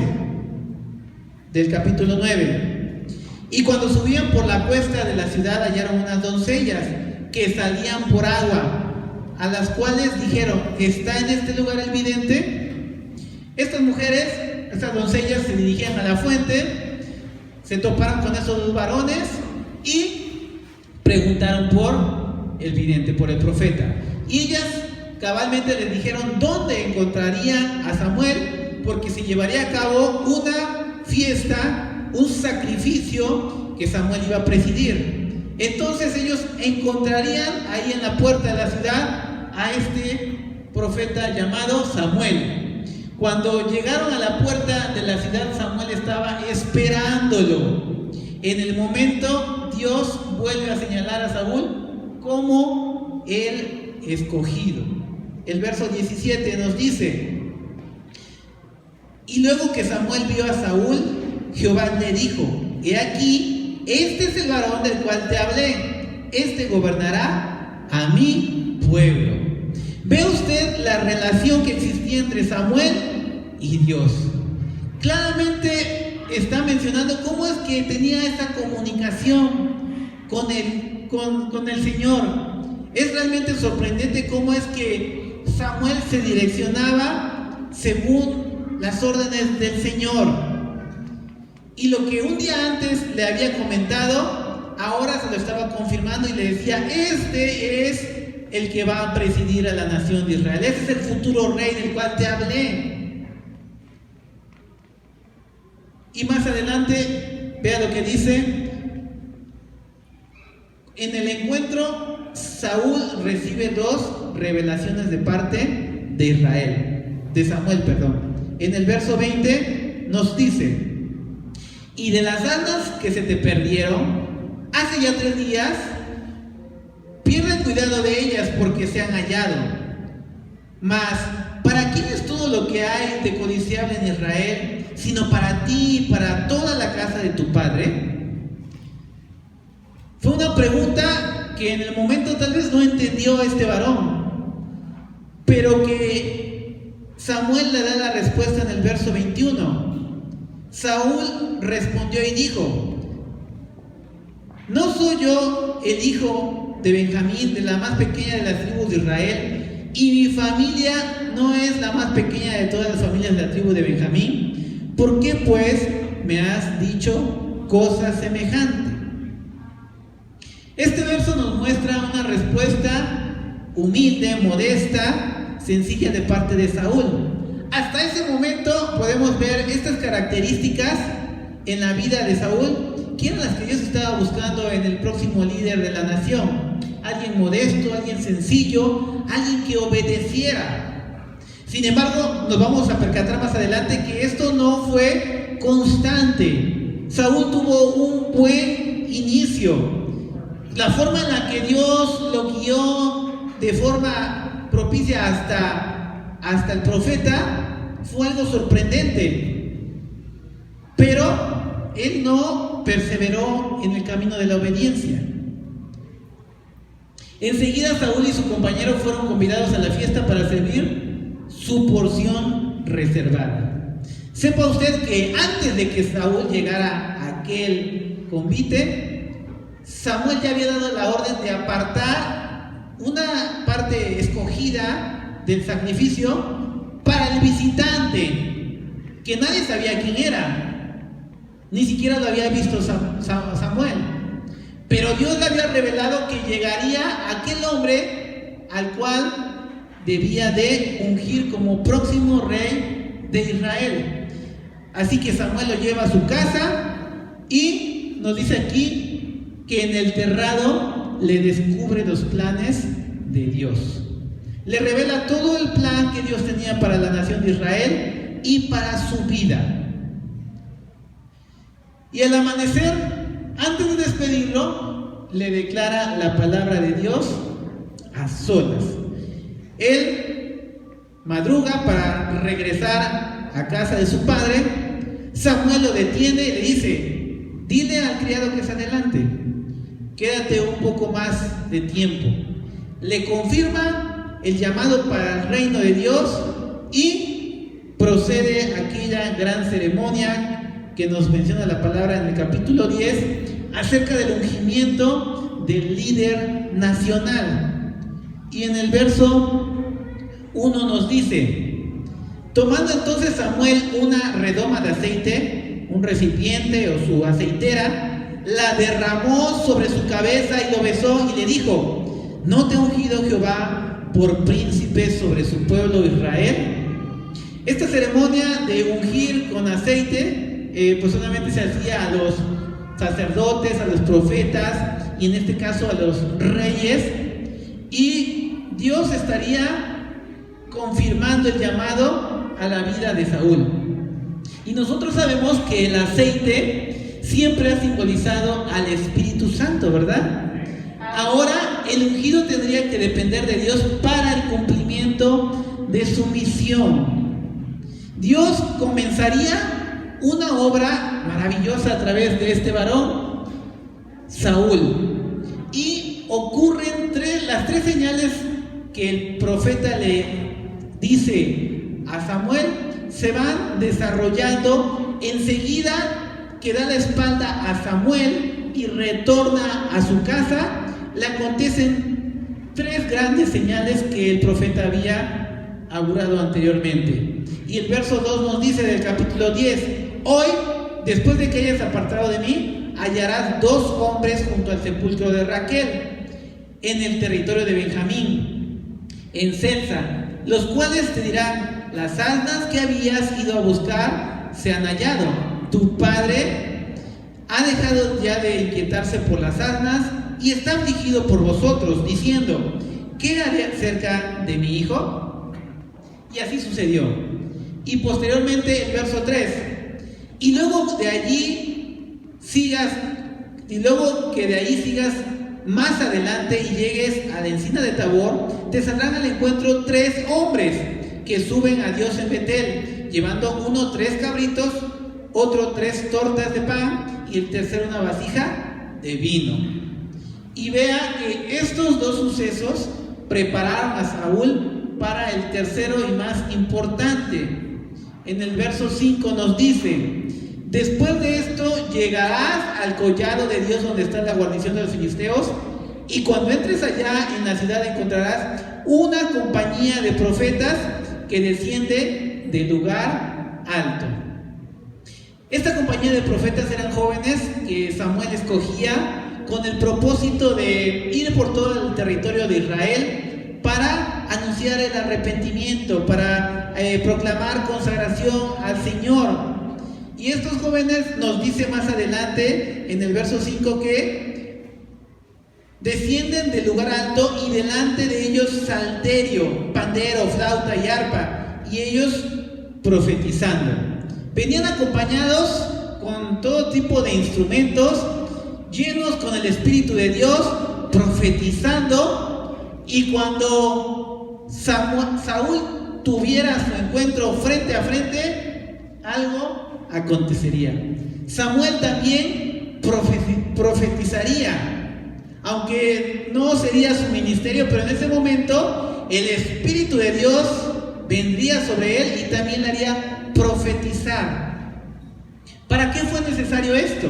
del capítulo 9. Y cuando subían por la cuesta de la ciudad hallaron unas doncellas que salían por agua, a las cuales dijeron: ¿está en este lugar el vidente? Estas mujeres, estas doncellas, se dirigían a la fuente, se toparon con esos dos varones y preguntaron por el vidente, por el profeta. Y ellas cabalmente les dijeron dónde encontrarían a Samuel, porque se llevaría a cabo una fiesta, un sacrificio que Samuel iba a presidir. Entonces ellos encontrarían ahí en la puerta de la ciudad a este profeta llamado Samuel. Cuando llegaron a la puerta de la ciudad, Samuel estaba esperándolo. En el momento, Dios vuelve a señalar a Saúl como el escogido. El verso 17 nos dice: y luego que Samuel vio a Saúl, Jehová le dijo: he aquí, este es el varón del cual te hablé, este gobernará a mi pueblo. ¿Ve usted la relación que existía entre Samuel y Dios? Claramente está mencionando cómo es que tenía esa comunicación con el Señor. Es realmente sorprendente cómo es que Samuel se direccionaba según las órdenes del Señor. Y lo que un día antes le había comentado, ahora se lo estaba confirmando y le decía: este es el que va a presidir a la nación de Israel, este es el futuro rey del cual te hablé. Y más adelante, vea lo que dice: en el encuentro, Saúl recibe dos revelaciones de parte de Israel, de Samuel, perdón. En el verso 20 nos dice: y de las almas que se te perdieron hace ya 3 días, pierden cuidado de ellas porque se han hallado. Mas, ¿para quién es todo lo que hay de codiciable en Israel, sino para ti y para toda la casa de tu padre? Fue una pregunta que en el momento tal vez no entendió este varón, pero que Samuel le da la respuesta en el verso 21. Saúl respondió y dijo: ¿no soy yo el hijo de Benjamín, de la más pequeña de las tribus de Israel? ¿Y mi familia no es la más pequeña de todas las familias de la tribu de Benjamín? ¿Por qué pues me has dicho cosa semejante? Este verso nos muestra una respuesta humilde, modesta, sencilla de parte de Saúl. Hasta ese momento podemos ver estas características en la vida de Saúl, que eran las que Dios estaba buscando en el próximo líder de la nación. Alguien modesto, alguien sencillo, alguien que obedeciera. Sin embargo, nos vamos a percatar más adelante que esto no fue constante. Saúl tuvo un buen inicio. La forma en la que Dios lo guió de forma propicia hasta el profeta fue algo sorprendente, pero él no perseveró en el camino de la obediencia. Enseguida Saúl y su compañero fueron convidados a la fiesta para servir su porción reservada. Sepa usted que antes de que Saúl llegara a aquel convite, Samuel ya había dado la orden de apartar una parte escogida del sacrificio para el visitante, que nadie sabía quién era, ni siquiera lo había visto Samuel, pero Dios le había revelado que llegaría aquel hombre al cual debía de ungir como próximo rey de Israel. Así que Samuel lo lleva a su casa y nos dice aquí que en el terrado le descubre los planes de Dios. Le revela todo el plan que Dios tenía para la nación de Israel y para su vida. Y al amanecer, antes de despedirlo, le declara la palabra de Dios a solas. Él madruga para regresar a casa de su padre Samuel lo detiene y le dice: dile al criado que se adelante, quédate un poco más de tiempo. Le confirma el llamado para el reino de Dios y procede aquella gran ceremonia que nos menciona la palabra en el capítulo 10 acerca del ungimiento del líder nacional. Y en el verso 1 nos dice: tomando entonces Samuel una redoma de aceite, un recipiente o su aceitera, la derramó sobre su cabeza y lo besó y le dijo: ¿no te ha ungido Jehová por príncipe sobre su pueblo Israel? Esta ceremonia de ungir con aceite pues solamente se hacía a los sacerdotes, a los profetas y en este caso a los reyes, y Dios estaría confirmando el llamado a la vida de Saúl. Y nosotros sabemos que el aceite siempre ha simbolizado al Espíritu Santo, ¿verdad? Ahora el ungido tendría que depender de Dios para el cumplimiento de su misión. Dios comenzaría una obra maravillosa a través de este varón, Saúl. Y ocurren las tres señales que el profeta le dice a Samuel, se van desarrollando enseguida que da la espalda a Samuel y retorna a su casa. Le acontecen tres grandes señales que el profeta había augurado anteriormente. Y el verso 2 nos dice del capítulo 10: hoy, después de que hayas apartado de mí, hallarás 2 hombres junto al sepulcro de Raquel, en el territorio de Benjamín, en Selsa, los cuales te dirán: las asnas que habías ido a buscar se han hallado. Tu padre ha dejado ya de inquietarse por las asnas y está afligido por vosotros, diciendo: ¿qué haré acerca de mi hijo? Y así sucedió. Y posteriormente el verso 3: y luego que de allí sigas más adelante y llegues a la encina de Tabor, te saldrán al encuentro 3 hombres que suben a Dios en Betel, llevando uno 3 cabritos, otro 3 tortas de pan y el tercero una vasija de vino. Y vea que estos 2 sucesos prepararon a Saúl para el tercero y más importante. En el verso 5 nos dice: después de esto llegarás al collado de Dios donde está la guarnición de los filisteos, y cuando entres allá en la ciudad encontrarás una compañía de profetas que desciende del lugar alto. Esta compañía de profetas eran jóvenes que Samuel escogía con el propósito de ir por todo el territorio de Israel para anunciar el arrepentimiento, para proclamar consagración al Señor. Y estos jóvenes, nos dice más adelante en el verso 5, que descienden del lugar alto y delante de ellos salterio, pandero, flauta y arpa, y ellos profetizando. Venían acompañados con todo tipo de instrumentos, llenos con el Espíritu de Dios, profetizando. Y cuando Saúl tuviera su encuentro frente a frente, algo acontecería. Samuel también profetizaría, aunque no sería su ministerio, pero en ese momento el Espíritu de Dios vendría sobre él y también le haría profetizar. ¿Para qué fue necesario esto?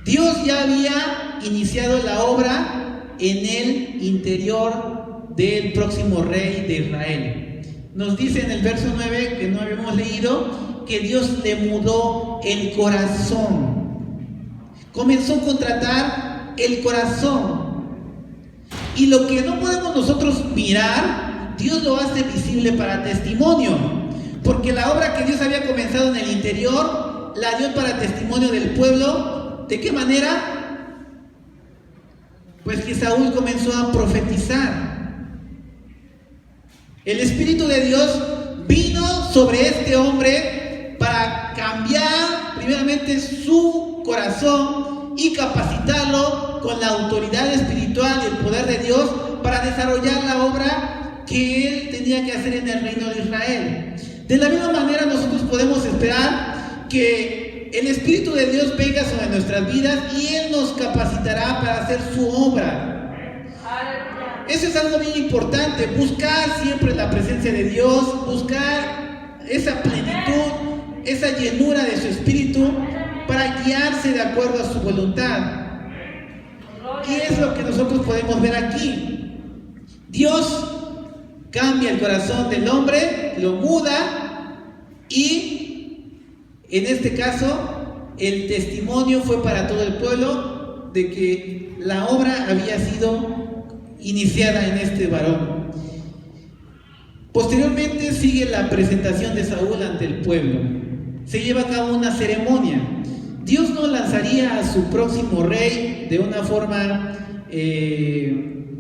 Dios ya había iniciado la obra en el interior del próximo rey de Israel. Nos dice en el verso 9, que no habíamos leído, que Dios le mudó el corazón. Comenzó a tratar el corazón. Y lo que no podemos nosotros mirar, Dios lo hace visible para testimonio. Porque la obra que Dios había comenzado en el interior, la dio para testimonio del pueblo. ¿De qué manera? Pues que Saúl comenzó a profetizar. El Espíritu de Dios vino sobre este hombre para cambiar primeramente su corazón y capacitarlo con la autoridad espiritual y el poder de Dios para desarrollar la obra que él tenía que hacer en el reino de Israel. De la misma manera nosotros podemos esperar que el Espíritu de Dios venga sobre nuestras vidas y Él nos capacitará para hacer su obra. Eso es algo bien importante, buscar siempre la presencia de Dios, buscar esa plenitud, esa llenura de su Espíritu para guiarse de acuerdo a su voluntad. Y es lo que nosotros podemos ver aquí. Dios cambia el corazón del hombre, lo muda, y en este caso el testimonio fue para todo el pueblo de que la obra había sido iniciada en este varón. Posteriormente sigue la presentación de Saúl ante el pueblo. Se lleva a cabo una ceremonia. Dios no lanzaría a su próximo rey de una forma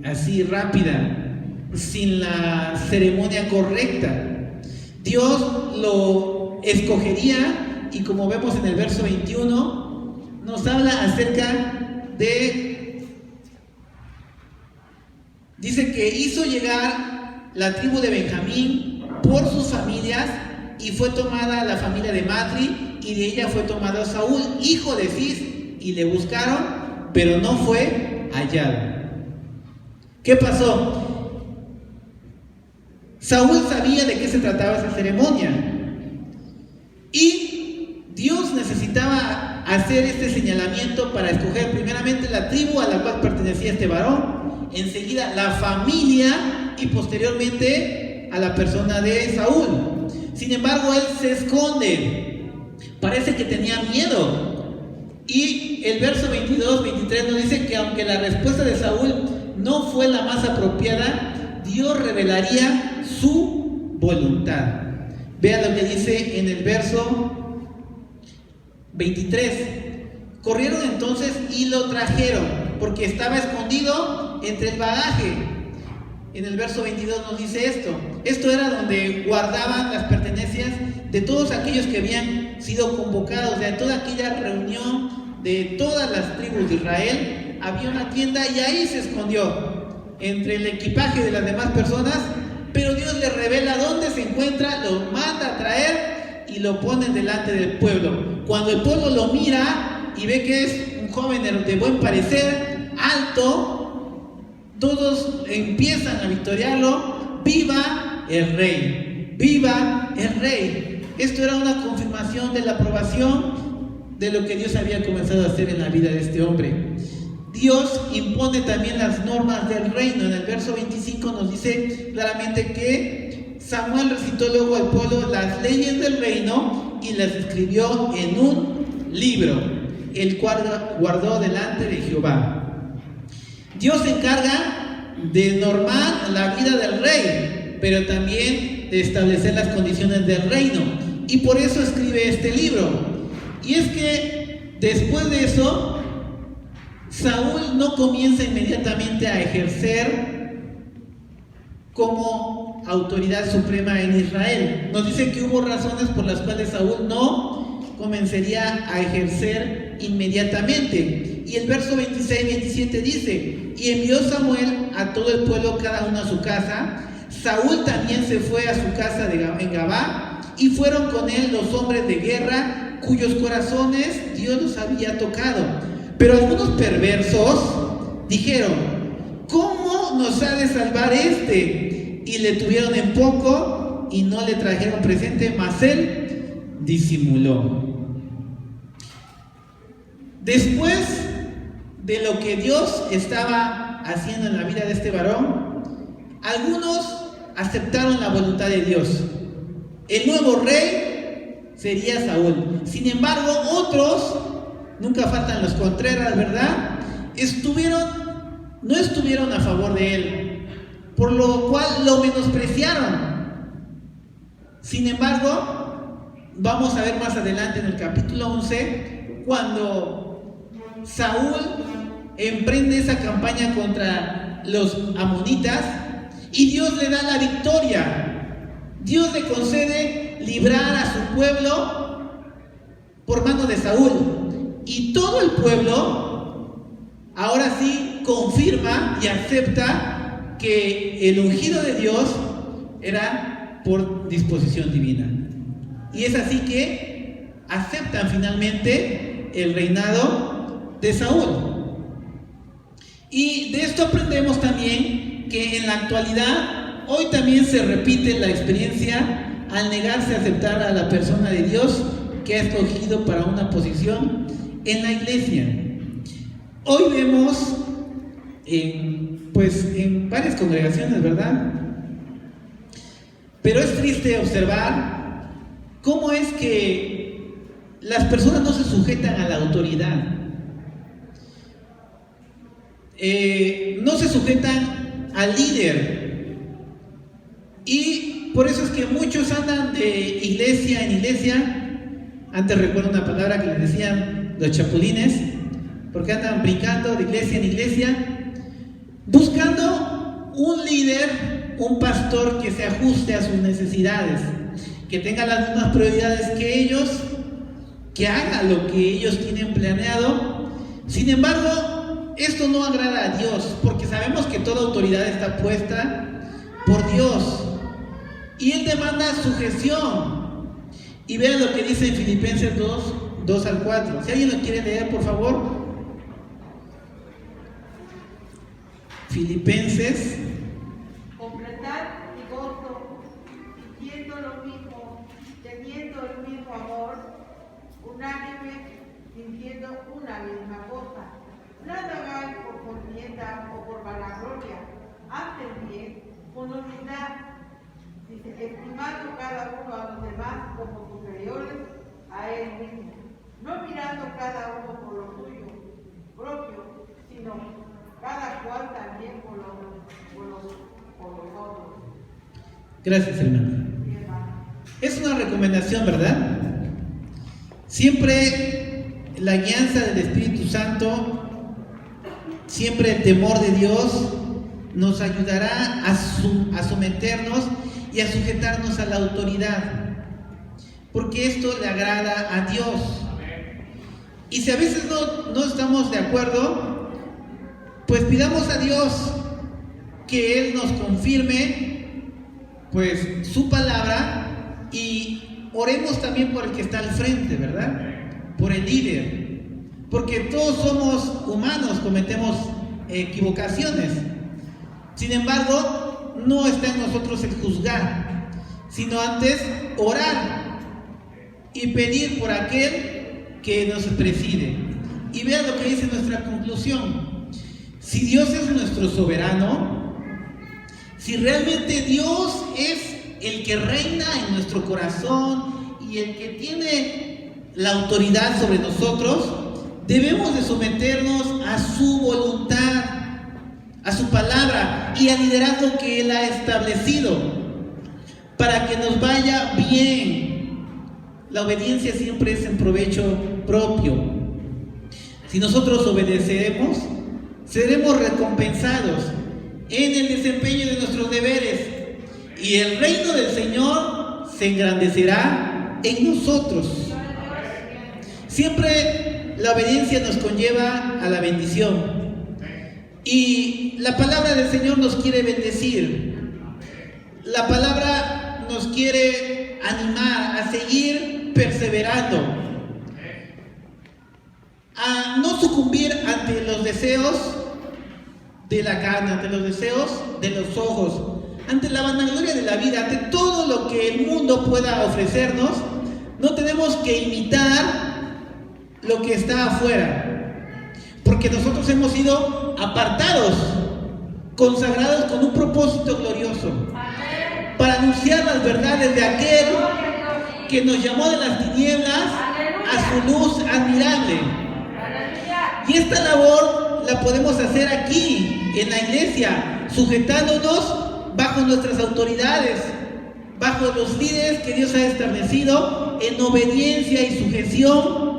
así rápida, sin la ceremonia correcta. Dios lo escogería, y como vemos en el verso 21, nos habla acerca de, dice que hizo llegar la tribu de Benjamín por sus familias, y fue tomada la familia de Matri, y de ella fue tomado Saúl, hijo de Cis, y le buscaron, pero no fue hallado. ¿Qué pasó? Saúl sabía de qué se trataba esa ceremonia, y Dios necesitaba hacer este señalamiento para escoger primeramente la tribu a la cual pertenecía este varón, enseguida la familia y posteriormente a la persona de Saúl. Sin embargo, él se esconde, parece que tenía miedo, y el verso 22-23 nos dice que aunque la respuesta de Saúl no fue la más apropiada, Dios revelaría su voluntad. Vea lo que dice en el verso 23. Corrieron entonces y lo trajeron, porque estaba escondido entre el bagaje. En el verso 22 nos dice esto. Esto era donde guardaban las pertenencias de todos aquellos que habían sido convocados, de toda aquella reunión de todas las tribus de Israel. Había una tienda y ahí se escondió entre el equipaje de las demás personas, pero Dios le revela dónde se encuentra, lo manda a traer y lo pone delante del pueblo. Cuando el pueblo lo mira y ve que es un joven de buen parecer, alto, todos empiezan a victoriarlo. ¡Viva el rey! ¡Viva el rey! Esto era una confirmación de la aprobación de lo que Dios había comenzado a hacer en la vida de este hombre. Dios impone también las normas del reino. En el verso 25 nos dice claramente que Samuel recitó luego al pueblo las leyes del reino y las escribió en un libro, el cual guardó delante de Jehová. Dios se encarga de normar la vida del rey, pero también de establecer las condiciones del reino, y por eso escribe este libro. Y es que después de eso, Saúl no comienza inmediatamente a ejercer como autoridad suprema en Israel. Nos dice que hubo razones por las cuales Saúl no comenzaría a ejercer inmediatamente. Y el verso 26-27 dice: y envió Samuel a todo el pueblo, cada uno a su casa. Saúl también se fue a su casa en Gabá, y fueron con él los hombres de guerra, cuyos corazones Dios los había tocado. Pero algunos perversos dijeron: ¿cómo nos ha de salvar este? Y le tuvieron en poco y no le trajeron presente, mas él disimuló. Después de lo que Dios estaba haciendo en la vida de este varón, algunos aceptaron la voluntad de Dios. El nuevo rey sería Saúl. Sin embargo, otros, nunca faltan los contreras, ¿verdad?, no estuvieron a favor de él, por lo cual lo menospreciaron. Sin embargo, vamos a ver más adelante en el capítulo 11, cuando Saúl emprende esa campaña contra los amonitas y Dios le da la victoria. Dios le concede librar a su pueblo por mano de Saúl, y todo el pueblo ahora sí confirma y acepta que el ungido de Dios era por disposición divina. Y es así que aceptan finalmente el reinado de Saúl. Y de esto aprendemos también que en la actualidad, hoy también se repite la experiencia al negarse a aceptar a la persona de Dios que ha escogido para una posición en la iglesia. Hoy vemos en varias congregaciones, ¿verdad? Pero es triste observar cómo es que las personas no se sujetan a la autoridad. No se sujetan al líder. Y por eso es que muchos andan de iglesia en iglesia. Antes recuerdo una palabra que les decían los chapulines, porque andan brincando de iglesia en iglesia, buscando un líder, un pastor que se ajuste a sus necesidades, que tenga las mismas prioridades que ellos, que haga lo que ellos tienen planeado. Sin embargo, esto no agrada a Dios, porque sabemos que toda autoridad está puesta por Dios y Él demanda sujeción. Y vean lo que dice en Filipenses 2 al 4. Si alguien lo quiere leer, por favor. Filipenses. Completad mi gozo, sintiendo lo mismo, teniendo el mismo amor, unánime, sintiendo una misma cosa. Nada hagáis por contienda o por vanagloria, antes bien, con humildad, estimando cada uno a los demás como superiores a él mismo, no mirando cada uno por lo suyo propio, sino cada cual también por los otros. Gracias, hermano. Es una recomendación, ¿verdad? Siempre la guianza del Espíritu Santo, siempre el temor de Dios nos ayudará a someternos y a sujetarnos a la autoridad, porque esto le agrada a Dios. Y si a veces no estamos de acuerdo, pues pidamos a Dios que Él nos confirme pues su palabra, y oremos también por el que está al frente, ¿verdad? Por el líder, porque todos somos humanos, cometemos equivocaciones. Sin embargo, no está en nosotros el juzgar, sino antes orar y pedir por aquel que nos preside. Y vean lo que dice nuestra conclusión. Si Dios es nuestro soberano, si realmente Dios es el que reina en nuestro corazón y el que tiene la autoridad sobre nosotros, debemos de someternos a su voluntad, a su palabra y al liderazgo que Él ha establecido para que nos vaya bien. La obediencia siempre es en provecho propio. Si nosotros obedeceremos, seremos recompensados en el desempeño de nuestros deberes y el reino del Señor se engrandecerá en nosotros. Siempre la obediencia nos conlleva a la bendición. Y la palabra del Señor nos quiere bendecir. La palabra nos quiere animar a seguir perseverando, a no sucumbir ante los deseos de la carne, ante los deseos de los ojos, ante la vanagloria de la vida, ante todo lo que el mundo pueda ofrecernos. No tenemos que imitar lo que está afuera, porque nosotros hemos sido apartados, consagrados con un propósito glorioso, para anunciar las verdades de aquel que nos llamó de las tinieblas a su luz admirable. Y esta labor la podemos hacer aquí, en la iglesia, sujetándonos bajo nuestras autoridades, bajo los líderes que Dios ha establecido, en obediencia y sujeción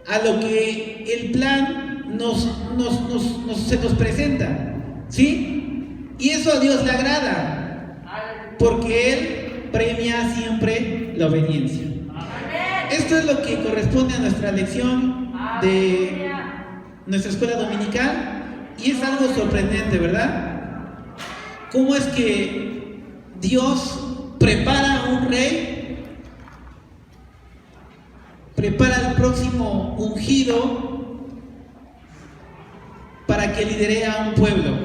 a lo que el plan se nos presenta, ¿sí? Y eso a Dios le agrada, porque Él premia siempre la obediencia. Esto es lo que corresponde a nuestra lección de nuestra escuela dominical, y es algo sorprendente, ¿verdad? ¿Cómo es que Dios prepara a un rey prepara al próximo ungido para que lidere a un pueblo,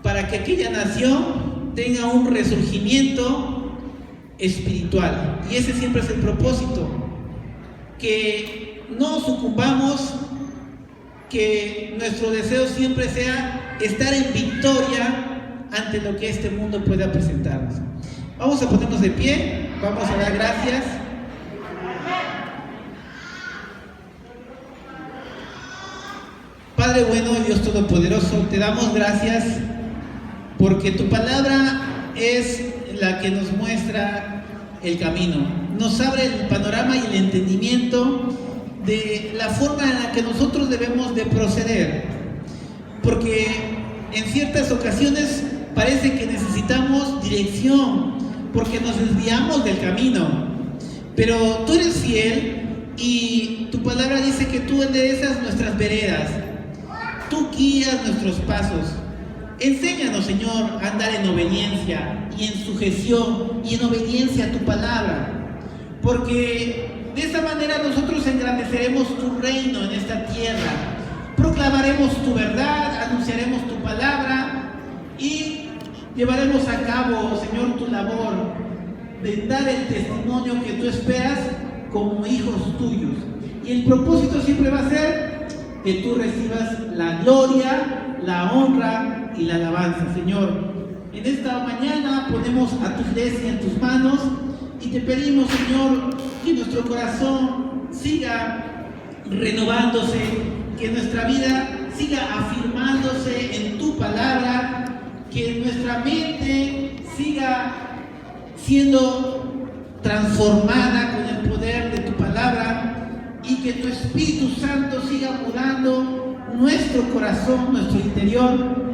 para que aquella nación tenga un resurgimiento espiritual. Y ese siempre es el propósito, que no sucumbamos, que nuestro deseo siempre sea estar en victoria ante lo que este mundo pueda presentarnos. Vamos a ponernos de pie, vamos a dar gracias. Padre bueno, Dios Todopoderoso, te damos gracias porque tu palabra es la que nos muestra el camino, nos abre el panorama y el entendimiento de la forma en la que nosotros debemos de proceder, porque en ciertas ocasiones parece que necesitamos dirección, porque nos desviamos del camino, pero tú eres fiel y tu palabra dice que tú enderezas nuestras veredas, tú guías nuestros pasos. Enséñanos, Señor, a andar en obediencia y en sujeción y en obediencia a tu palabra, porque de esa manera nosotros engrandeceremos tu reino en esta tierra, proclamaremos tu verdad, anunciaremos tu palabra y llevaremos a cabo, Señor, tu labor de dar el testimonio que tú esperas como hijos tuyos. Y el propósito siempre va a ser que tú recibas la gloria, la honra y la alabanza, Señor. En esta mañana ponemos a tu iglesia en tus manos y te pedimos, Señor, que nuestro corazón siga renovándose, que nuestra vida siga afirmándose en tu palabra, que nuestra mente siga siendo transformada con el poder de tu palabra y que tu Espíritu Santo siga mudando nuestro corazón, nuestro interior,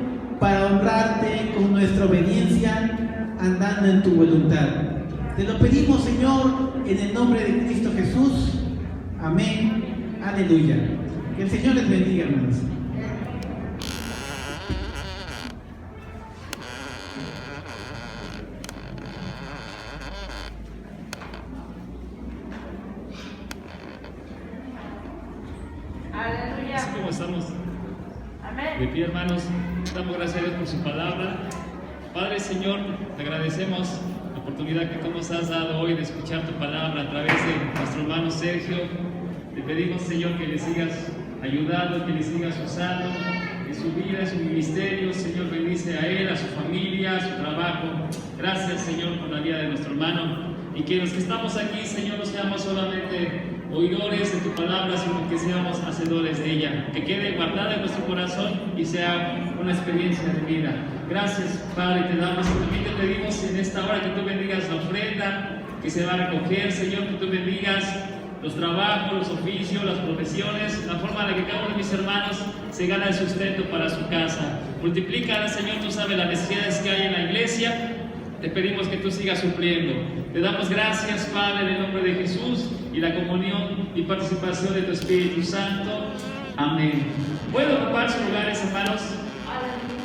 para honrarte con nuestra obediencia, andando en tu voluntad. Te lo pedimos, Señor, en el nombre de Cristo Jesús. Amén. Aleluya. Que el Señor les bendiga, hermanos. Aleluya. Así como estamos de Amén. pie, hermanos, damos gracias a Dios por su palabra. Padre, Señor, te agradecemos la oportunidad que tú nos has dado hoy de escuchar tu palabra a través de nuestro hermano Sergio. Te pedimos, Señor, que le sigas ayudando, que le sigas usando en su vida, en su ministerio. Señor, bendice a él, a su familia, a su trabajo. Gracias, Señor, por la vida de nuestro hermano. Y que los que estamos aquí, Señor, no seamos solamente oidores de tu palabra, sino que seamos hacedores de ella, que quede guardada en nuestro corazón y sea una experiencia de vida. Gracias, Padre, te damos y también te pedimos en esta hora que tú bendigas la ofrenda que se va a recoger, Señor, que tú bendigas los trabajos, los oficios, las profesiones, la forma en la que cada uno de mis hermanos se gana el sustento para su casa. Multiplícala, Señor, tú sabes las necesidades que hay en la iglesia. Te pedimos que tú sigas supliendo. Te damos gracias, Padre, en el nombre de Jesús y la comunión y participación de tu Espíritu Santo. Amén. ¿Pueden ocupar sus lugares, hermanos? Aleluya.